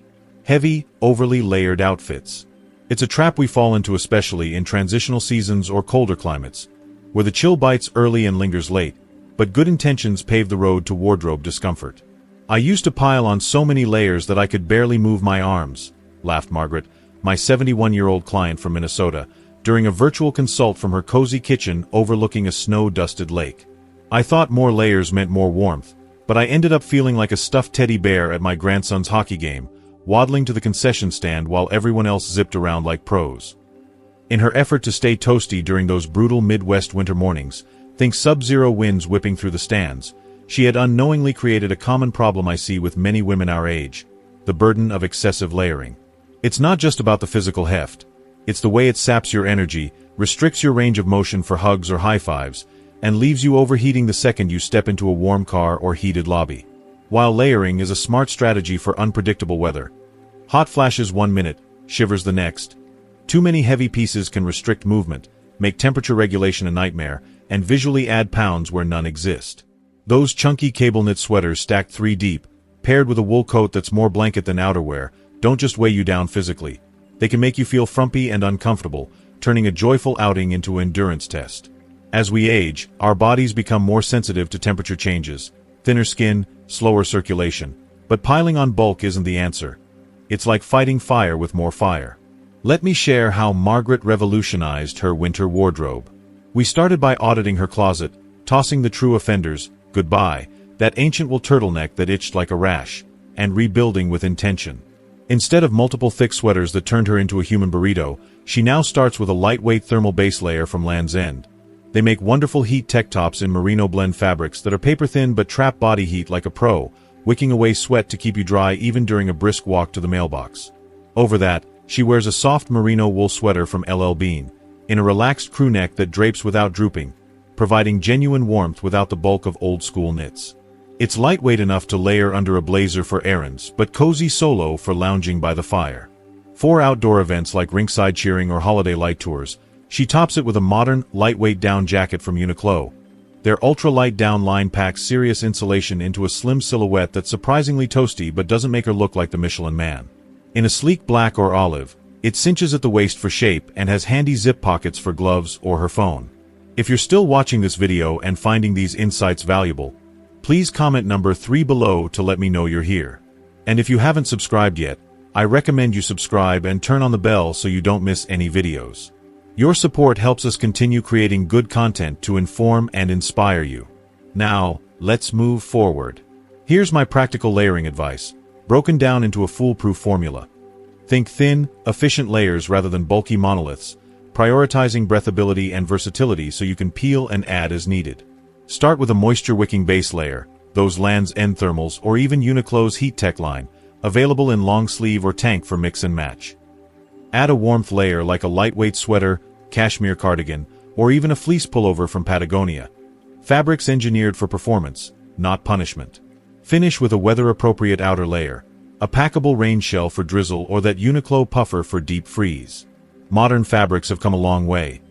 Heavy, overly layered outfits. It's a trap we fall into, especially in transitional seasons or colder climates, where the chill bites early and lingers late, but good intentions pave the road to wardrobe discomfort. I used to pile on so many layers that I could barely move my arms, laughed Margaret, my 71-year-old client from Minnesota, during a virtual consult from her cozy kitchen overlooking a snow-dusted lake. I thought more layers meant more warmth, but I ended up feeling like a stuffed teddy bear at my grandson's hockey game, waddling to the concession stand while everyone else zipped around like pros. In her effort to stay toasty during those brutal Midwest winter mornings, think sub-zero winds whipping through the stands, she had unknowingly created a common problem I see with many women our age: the burden of excessive layering. It's not just about the physical heft. It's the way it saps your energy, restricts your range of motion for hugs or high fives, and leaves you overheating the second you step into a warm car or heated lobby. While layering is a smart strategy for unpredictable weather. Hot flashes 1 minute, shivers the next. Too many heavy pieces can restrict movement, make temperature regulation a nightmare, and visually add pounds where none exist. Those chunky cable knit sweaters stacked 3 deep, paired with a wool coat that's more blanket than outerwear, don't just weigh you down physically. They can make you feel frumpy and uncomfortable, turning a joyful outing into an endurance test. As we age, our bodies become more sensitive to temperature changes, thinner skin, slower circulation. But piling on bulk isn't the answer. It's like fighting fire with more fire. Let me share how Margaret revolutionized her winter wardrobe. We started by auditing her closet, tossing the true offenders goodbye, that ancient wool turtleneck that itched like a rash, and rebuilding with intention. Instead of multiple thick sweaters that turned her into a human burrito, she now starts with a lightweight thermal base layer from Land's End. They make wonderful heat tech tops in merino blend fabrics that are paper-thin but trap body heat like a pro, wicking away sweat to keep you dry even during a brisk walk to the mailbox. Over that, she wears a soft merino wool sweater from LL Bean, in a relaxed crew neck that drapes without drooping, providing genuine warmth without the bulk of old-school knits. It's lightweight enough to layer under a blazer for errands, but cozy solo for lounging by the fire. For outdoor events like rinkside cheering or holiday light tours, she tops it with a modern, lightweight down jacket from Uniqlo. Their ultra-light down line packs serious insulation into a slim silhouette that's surprisingly toasty but doesn't make her look like the Michelin Man. In a sleek black or olive, it cinches at the waist for shape and has handy zip pockets for gloves or her phone. If you're still watching this video and finding these insights valuable, please comment number 3 below to let me know you're here. And if you haven't subscribed yet, I recommend you subscribe and turn on the bell so you don't miss any videos. Your support helps us continue creating good content to inform and inspire you. Now, let's move forward. Here's my practical layering advice, broken down into a foolproof formula. Think thin, efficient layers rather than bulky monoliths, prioritizing breathability and versatility so you can peel and add as needed. Start with a moisture-wicking base layer, those Land's End thermals or even Uniqlo's Heat Tech line, available in long sleeve or tank for mix and match. Add a warmth layer like a lightweight sweater, cashmere cardigan, or even a fleece pullover from Patagonia. Fabrics engineered for performance, not punishment. Finish with a weather-appropriate outer layer, a packable rain shell for drizzle or that Uniqlo puffer for deep freeze. Modern fabrics have come a long way.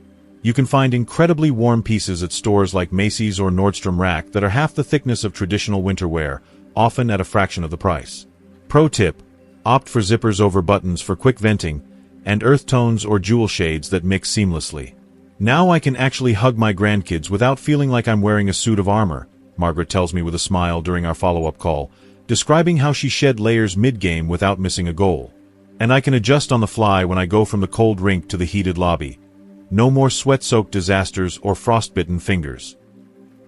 You can find incredibly warm pieces at stores like Macy's or Nordstrom Rack that are half the thickness of traditional winter wear, often at a fraction of the price. Pro tip: opt for zippers over buttons for quick venting, and earth tones or jewel shades that mix seamlessly. Now I can actually hug my grandkids without feeling like I'm wearing a suit of armor, Margaret tells me with a smile during our follow-up call, describing how she shed layers mid-game without missing a goal. And I can adjust on the fly when I go from the cold rink to the heated lobby. No more sweat-soaked disasters or frostbitten fingers.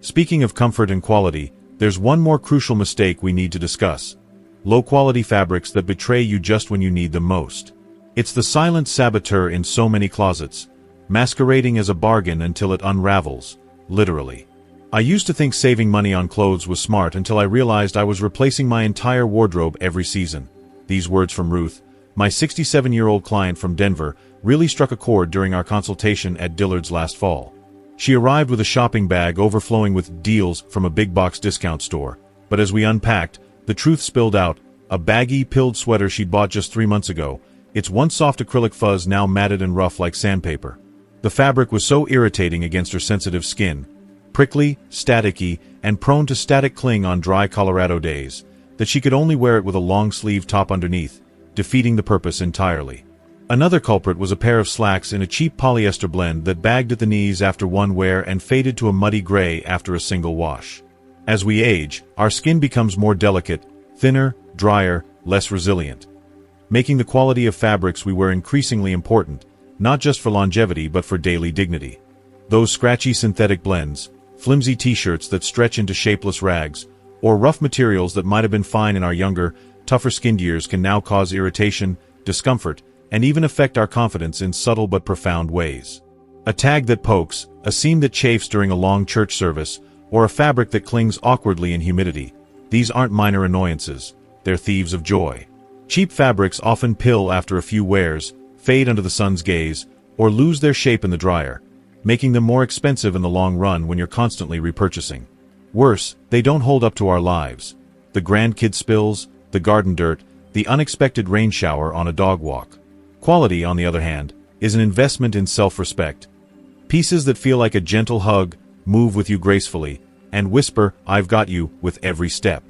Speaking of comfort and quality, there's one more crucial mistake we need to discuss. Low-quality fabrics that betray you just when you need them most. It's the silent saboteur in so many closets, masquerading as a bargain until it unravels, literally. I used to think saving money on clothes was smart until I realized I was replacing my entire wardrobe every season. These words from Ruth, my 67-year-old client from Denver, really struck a chord during our consultation at Dillard's last fall. She arrived with a shopping bag overflowing with deals from a big box discount store, but as we unpacked, The truth spilled out, a baggy, pilled sweater she'd bought just 3 months ago, its once soft acrylic fuzz now matted and rough like sandpaper. The fabric was so irritating against her sensitive skin, prickly, staticky, and prone to static cling on dry Colorado days, that she could only wear it with a long-sleeve top underneath, defeating the purpose entirely. Another culprit was a pair of slacks in a cheap polyester blend that bagged at the knees after one wear and faded to a muddy gray after a single wash. As we age, our skin becomes more delicate, thinner, drier, less resilient, making the quality of fabrics we wear increasingly important, not just for longevity but for daily dignity. Those scratchy synthetic blends, flimsy t-shirts that stretch into shapeless rags, or rough materials that might have been fine in our younger, tougher-skinned years can now cause irritation, discomfort, and even affect our confidence in subtle but profound ways. A tag that pokes, a seam that chafes during a long church service, or a fabric that clings awkwardly in humidity. These aren't minor annoyances, they're thieves of joy. Cheap fabrics often pill after a few wears, fade under the sun's gaze, or lose their shape in the dryer, making them more expensive in the long run when you're constantly repurchasing. Worse, they don't hold up to our lives. The grandkid spills, the garden dirt, the unexpected rain shower on a dog walk. Quality, on the other hand, is an investment in self-respect. Pieces that feel like a gentle hug, move with you gracefully, and whisper, "I've got you," with every step.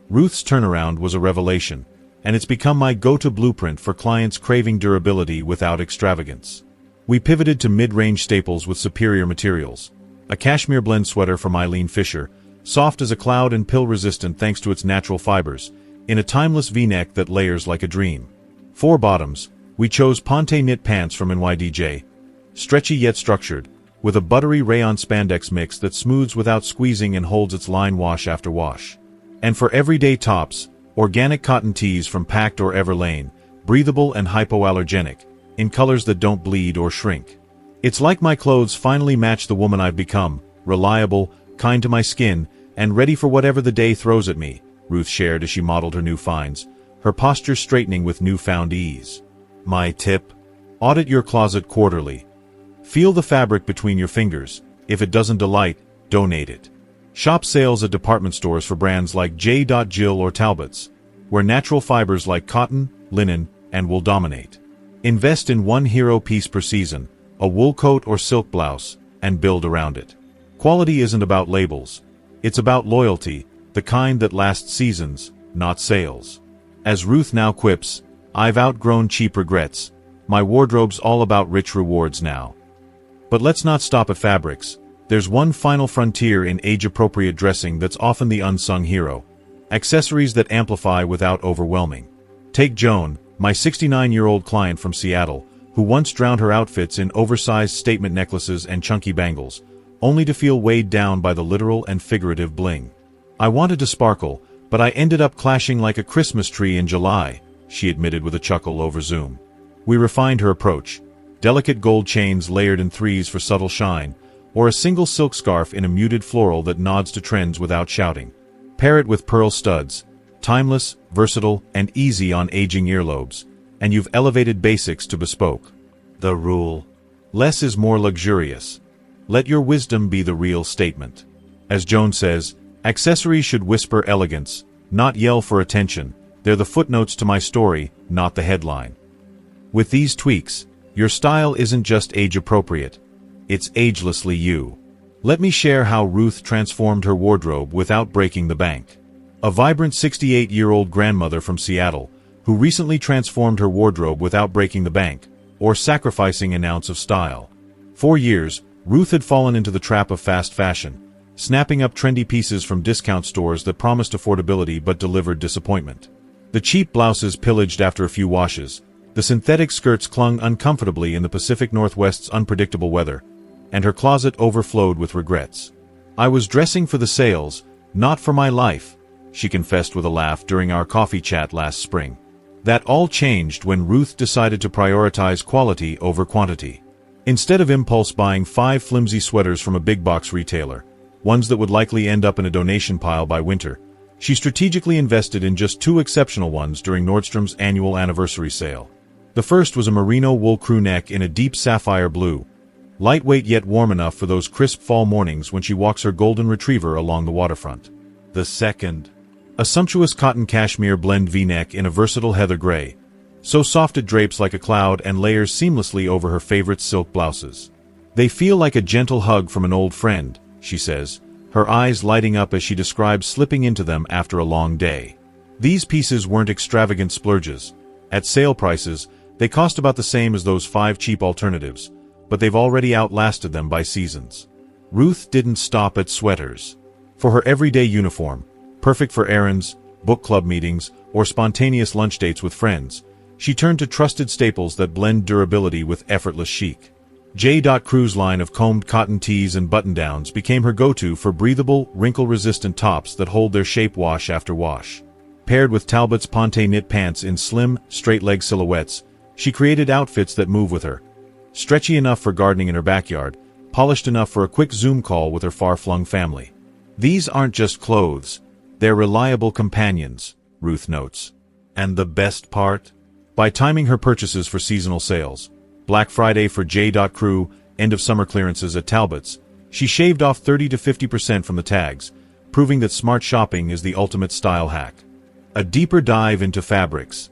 Ruth's turnaround was a revelation, and it's become my go-to blueprint for clients craving durability without extravagance. We pivoted to mid-range staples with superior materials. A cashmere blend sweater from Eileen Fisher, soft as a cloud and pill-resistant thanks to its natural fibers, in a timeless V-neck that layers like a dream. For bottoms, we chose Ponte knit pants from NYDJ, stretchy yet structured, with a buttery rayon spandex mix that smooths without squeezing and holds its line wash after wash. And for everyday tops, organic cotton tees from Pact or Everlane, breathable and hypoallergenic, in colors that don't bleed or shrink. It's like my clothes finally match the woman I've become, reliable, kind to my skin, and ready for whatever the day throws at me, Ruth shared as she modeled her new finds, her posture straightening with newfound ease. My tip: audit your closet quarterly. Feel the fabric between your fingers. If it doesn't delight, donate it. Shop sales at department stores for brands like J. Jill or Talbot's, where natural fibers like cotton, linen, and wool dominate. Invest in one hero piece per season, a wool coat or silk blouse, and build around it. Quality isn't about labels. It's about loyalty, the kind that lasts seasons, not sales. As Ruth now quips, "I've outgrown cheap regrets. My wardrobe's all about rich rewards now." But let's not stop at fabrics. There's one final frontier in age-appropriate dressing that's often the unsung hero. Accessories that amplify without overwhelming. Take Joan, my 69-year-old client from Seattle, who once drowned her outfits in oversized statement necklaces and chunky bangles, only to feel weighed down by the literal and figurative bling. "I wanted to sparkle, but I ended up clashing like a Christmas tree in July," she admitted with a chuckle over Zoom. We refined her approach. Delicate gold chains layered in threes for subtle shine, or a single silk scarf in a muted floral that nods to trends without shouting. Pair it with pearl studs, timeless, versatile, and easy on aging earlobes, and you've elevated basics to bespoke. The rule: less is more luxurious. Let your wisdom be the real statement. As Joan says, accessories should whisper elegance, not yell for attention. They're the footnotes to my story, not the headline. With these tweaks, your style isn't just age-appropriate. It's agelessly you. Let me share how Ruth transformed her wardrobe without breaking the bank. A vibrant 68-year-old grandmother from Seattle, who recently transformed her wardrobe without breaking the bank, or sacrificing an ounce of style. For years, Ruth had fallen into the trap of fast fashion, snapping up trendy pieces from discount stores that promised affordability but delivered disappointment. The cheap blouses pillaged after a few washes, the synthetic skirts clung uncomfortably in the Pacific Northwest's unpredictable weather, and her closet overflowed with regrets. "I was dressing for the sales, not for my life," she confessed with a laugh during our coffee chat last spring. That all changed when Ruth decided to prioritize quality over quantity. Instead of impulse buying 5 flimsy sweaters from a big box retailer, ones that would likely end up in a donation pile by winter, she strategically invested in just 2 exceptional ones during Nordstrom's annual anniversary sale. The first was a merino wool crew neck in a deep sapphire blue, lightweight yet warm enough for those crisp fall mornings when she walks her golden retriever along the waterfront. The second, A sumptuous cotton cashmere blend V-neck in a versatile heather gray, so soft it drapes like a cloud and layers seamlessly over her favorite silk blouses. They feel like a gentle hug from an old friend, she says, her eyes lighting up as she describes slipping into them after a long day. These pieces weren't extravagant splurges. At sale prices, they cost about the same as those 5 cheap alternatives, but they've already outlasted them by seasons. Ruth didn't stop at sweaters. For her everyday uniform, perfect for errands, book club meetings, or spontaneous lunch dates with friends, she turned to trusted staples that blend durability with effortless chic. J. Crew's line of combed cotton tees and button-downs became her go-to for breathable, wrinkle-resistant tops that hold their shape wash after wash. Paired with Talbot's Ponte knit pants in slim, straight-leg silhouettes, she created outfits that move with her. Stretchy enough for gardening in her backyard, polished enough for a quick Zoom call with her far-flung family. These aren't just clothes, they're reliable companions, Ruth notes. And the best part? By timing her purchases for seasonal sales, Black Friday for J. Crew, end-of-summer clearances at Talbot's, she shaved off 30 to 50% from the tags, proving that smart shopping is the ultimate style hack. A deeper dive into fabrics.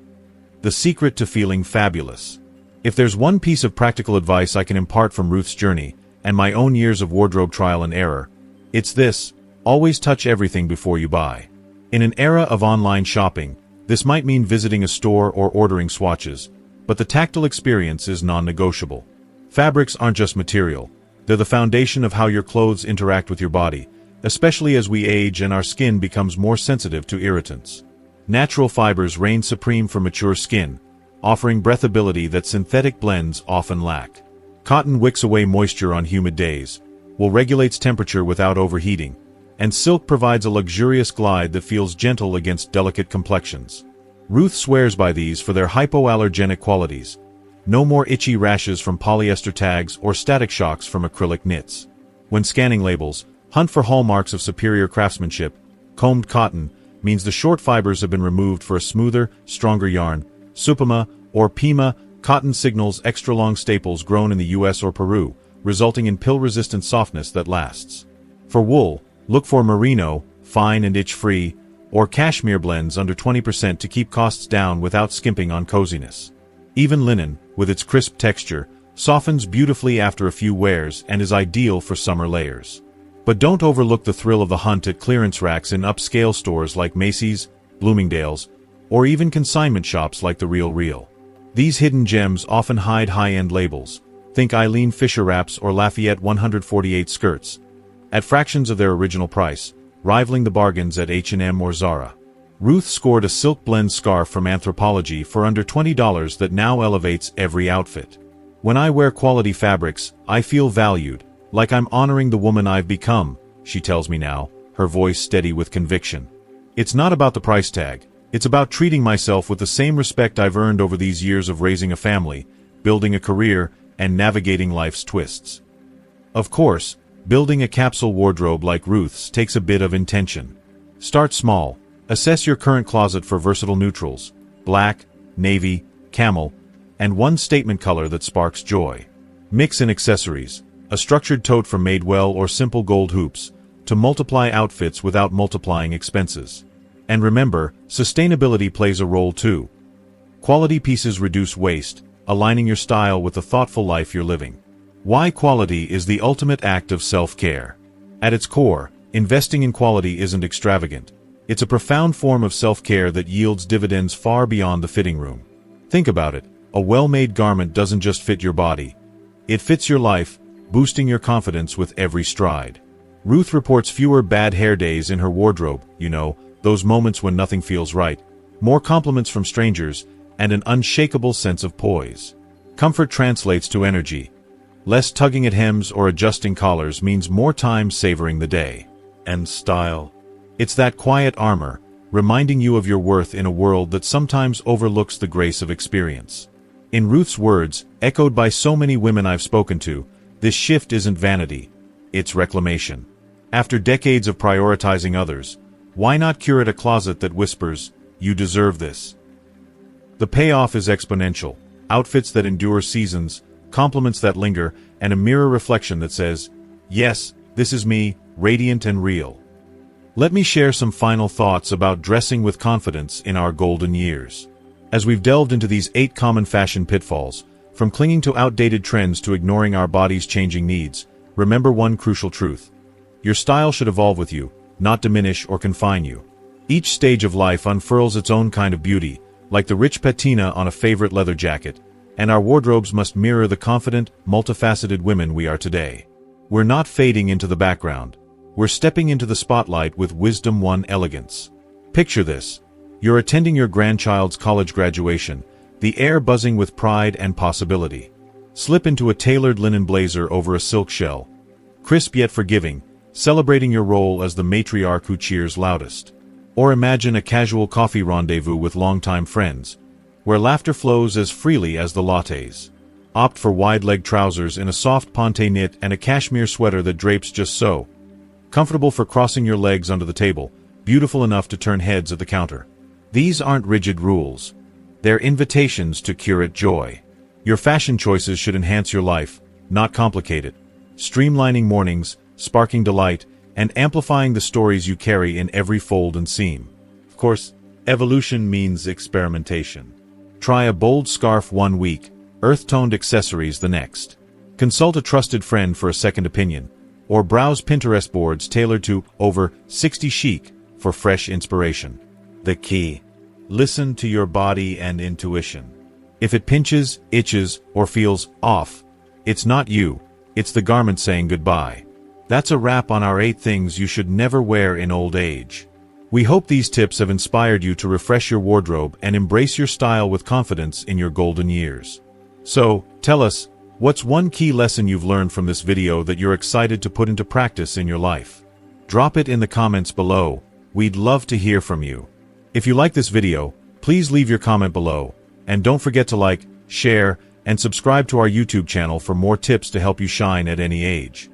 The secret to feeling fabulous. If there's one piece of practical advice I can impart from Ruth's journey, and my own years of wardrobe trial and error, it's this: always touch everything before you buy. In an era of online shopping, this might mean visiting a store or ordering swatches, but the tactile experience is non-negotiable. Fabrics aren't just material, they're the foundation of how your clothes interact with your body, especially as we age and our skin becomes more sensitive to irritants. Natural fibers reign supreme for mature skin, offering breathability that synthetic blends often lack. Cotton wicks away moisture on humid days, wool regulates temperature without overheating, and silk provides a luxurious glide that feels gentle against delicate complexions. Ruth swears by these for their hypoallergenic qualities. No more itchy rashes from polyester tags or static shocks from acrylic knits. When scanning labels, hunt for hallmarks of superior craftsmanship. Combed cotton means the short fibers have been removed for a smoother, stronger yarn. Supima or Pima cotton signals extra-long staples grown in the US or Peru, resulting in pill-resistant softness that lasts. For wool, look for merino, fine and itch-free, or cashmere blends under 20% to keep costs down without skimping on coziness. Even linen, with its crisp texture, softens beautifully after a few wears and is ideal for summer layers. But don't overlook the thrill of the hunt at clearance racks in upscale stores like Macy's, Bloomingdale's, or even consignment shops like The Real Real. These hidden gems often hide high-end labels. Think Eileen Fisher wraps or Lafayette 148 skirts, at fractions of their original price, rivaling the bargains at H&M or Zara. Ruth scored a silk blend scarf from Anthropologie for under $20 that now elevates every outfit. When I wear quality fabrics, I feel valued, like I'm honoring the woman I've become, she tells me now, her voice steady with conviction. It's not about the price tag, it's about treating myself with the same respect I've earned over these years of raising a family, building a career, and navigating life's twists. Of course, building a capsule wardrobe like Ruth's takes a bit of intention. Start small. Assess your current closet for versatile neutrals, black, navy, camel, and one statement color that sparks joy. Mix in accessories, a structured tote from Madewell or simple gold hoops, to multiply outfits without multiplying expenses. And remember, sustainability plays a role too. Quality pieces reduce waste, aligning your style with the thoughtful life you're living. Why quality is the ultimate act of self-care. At its core, investing in quality isn't extravagant. It's a profound form of self-care that yields dividends far beyond the fitting room. Think about it. A well-made garment doesn't just fit your body. It fits your life, boosting your confidence with every stride. Ruth reports fewer bad hair days in her wardrobe, those moments when nothing feels right, more compliments from strangers, and an unshakable sense of poise. Comfort translates to energy. Less tugging at hems or adjusting collars means more time savoring the day. And style. It's that quiet armor, reminding you of your worth in a world that sometimes overlooks the grace of experience. In Ruth's words, echoed by so many women I've spoken to, this shift isn't vanity, it's reclamation. After decades of prioritizing others, why not curate a closet that whispers, "You deserve this"? The payoff is exponential. Outfits that endure seasons, compliments that linger, and a mirror reflection that says, "Yes, this is me, radiant and real." Let me share some final thoughts about dressing with confidence in our golden years. As we've delved into these 8 common fashion pitfalls, from clinging to outdated trends to ignoring our body's changing needs, remember one crucial truth. Your style should evolve with you, not diminish or confine you. Each stage of life unfurls its own kind of beauty, like the rich patina on a favorite leather jacket, and our wardrobes must mirror the confident, multifaceted women we are today. We're not fading into the background. We're stepping into the spotlight with Wisdom One elegance. Picture this. You're attending your grandchild's college graduation, the air buzzing with pride and possibility. Slip into a tailored linen blazer over a silk shell, crisp yet forgiving, celebrating your role as the matriarch who cheers loudest. Or imagine a casual coffee rendezvous with longtime friends, where laughter flows as freely as the lattes. Opt for wide-leg trousers in a soft ponte knit and a cashmere sweater that drapes just so. Comfortable for crossing your legs under the table, beautiful enough to turn heads at the counter. These aren't rigid rules. They're invitations to curate joy. Your fashion choices should enhance your life, not complicate it. Streamlining mornings, sparking delight, and amplifying the stories you carry in every fold and seam. Of course, evolution means experimentation. Try a bold scarf one week, earth-toned accessories the next. Consult a trusted friend for a second opinion, or browse Pinterest boards tailored to over 60 chic for fresh inspiration. The key: listen to your body and intuition. If it pinches, itches, or feels off, it's not you, it's the garment saying goodbye. That's a wrap on our 8 things you should never wear in old age. We hope these tips have inspired you to refresh your wardrobe and embrace your style with confidence in your golden years. So, tell us, what's one key lesson you've learned from this video that you're excited to put into practice in your life? Drop it in the comments below. We'd love to hear from you. If you like this video, please leave your comment below, and don't forget to like, share, and subscribe to our YouTube channel for more tips to help you shine at any age.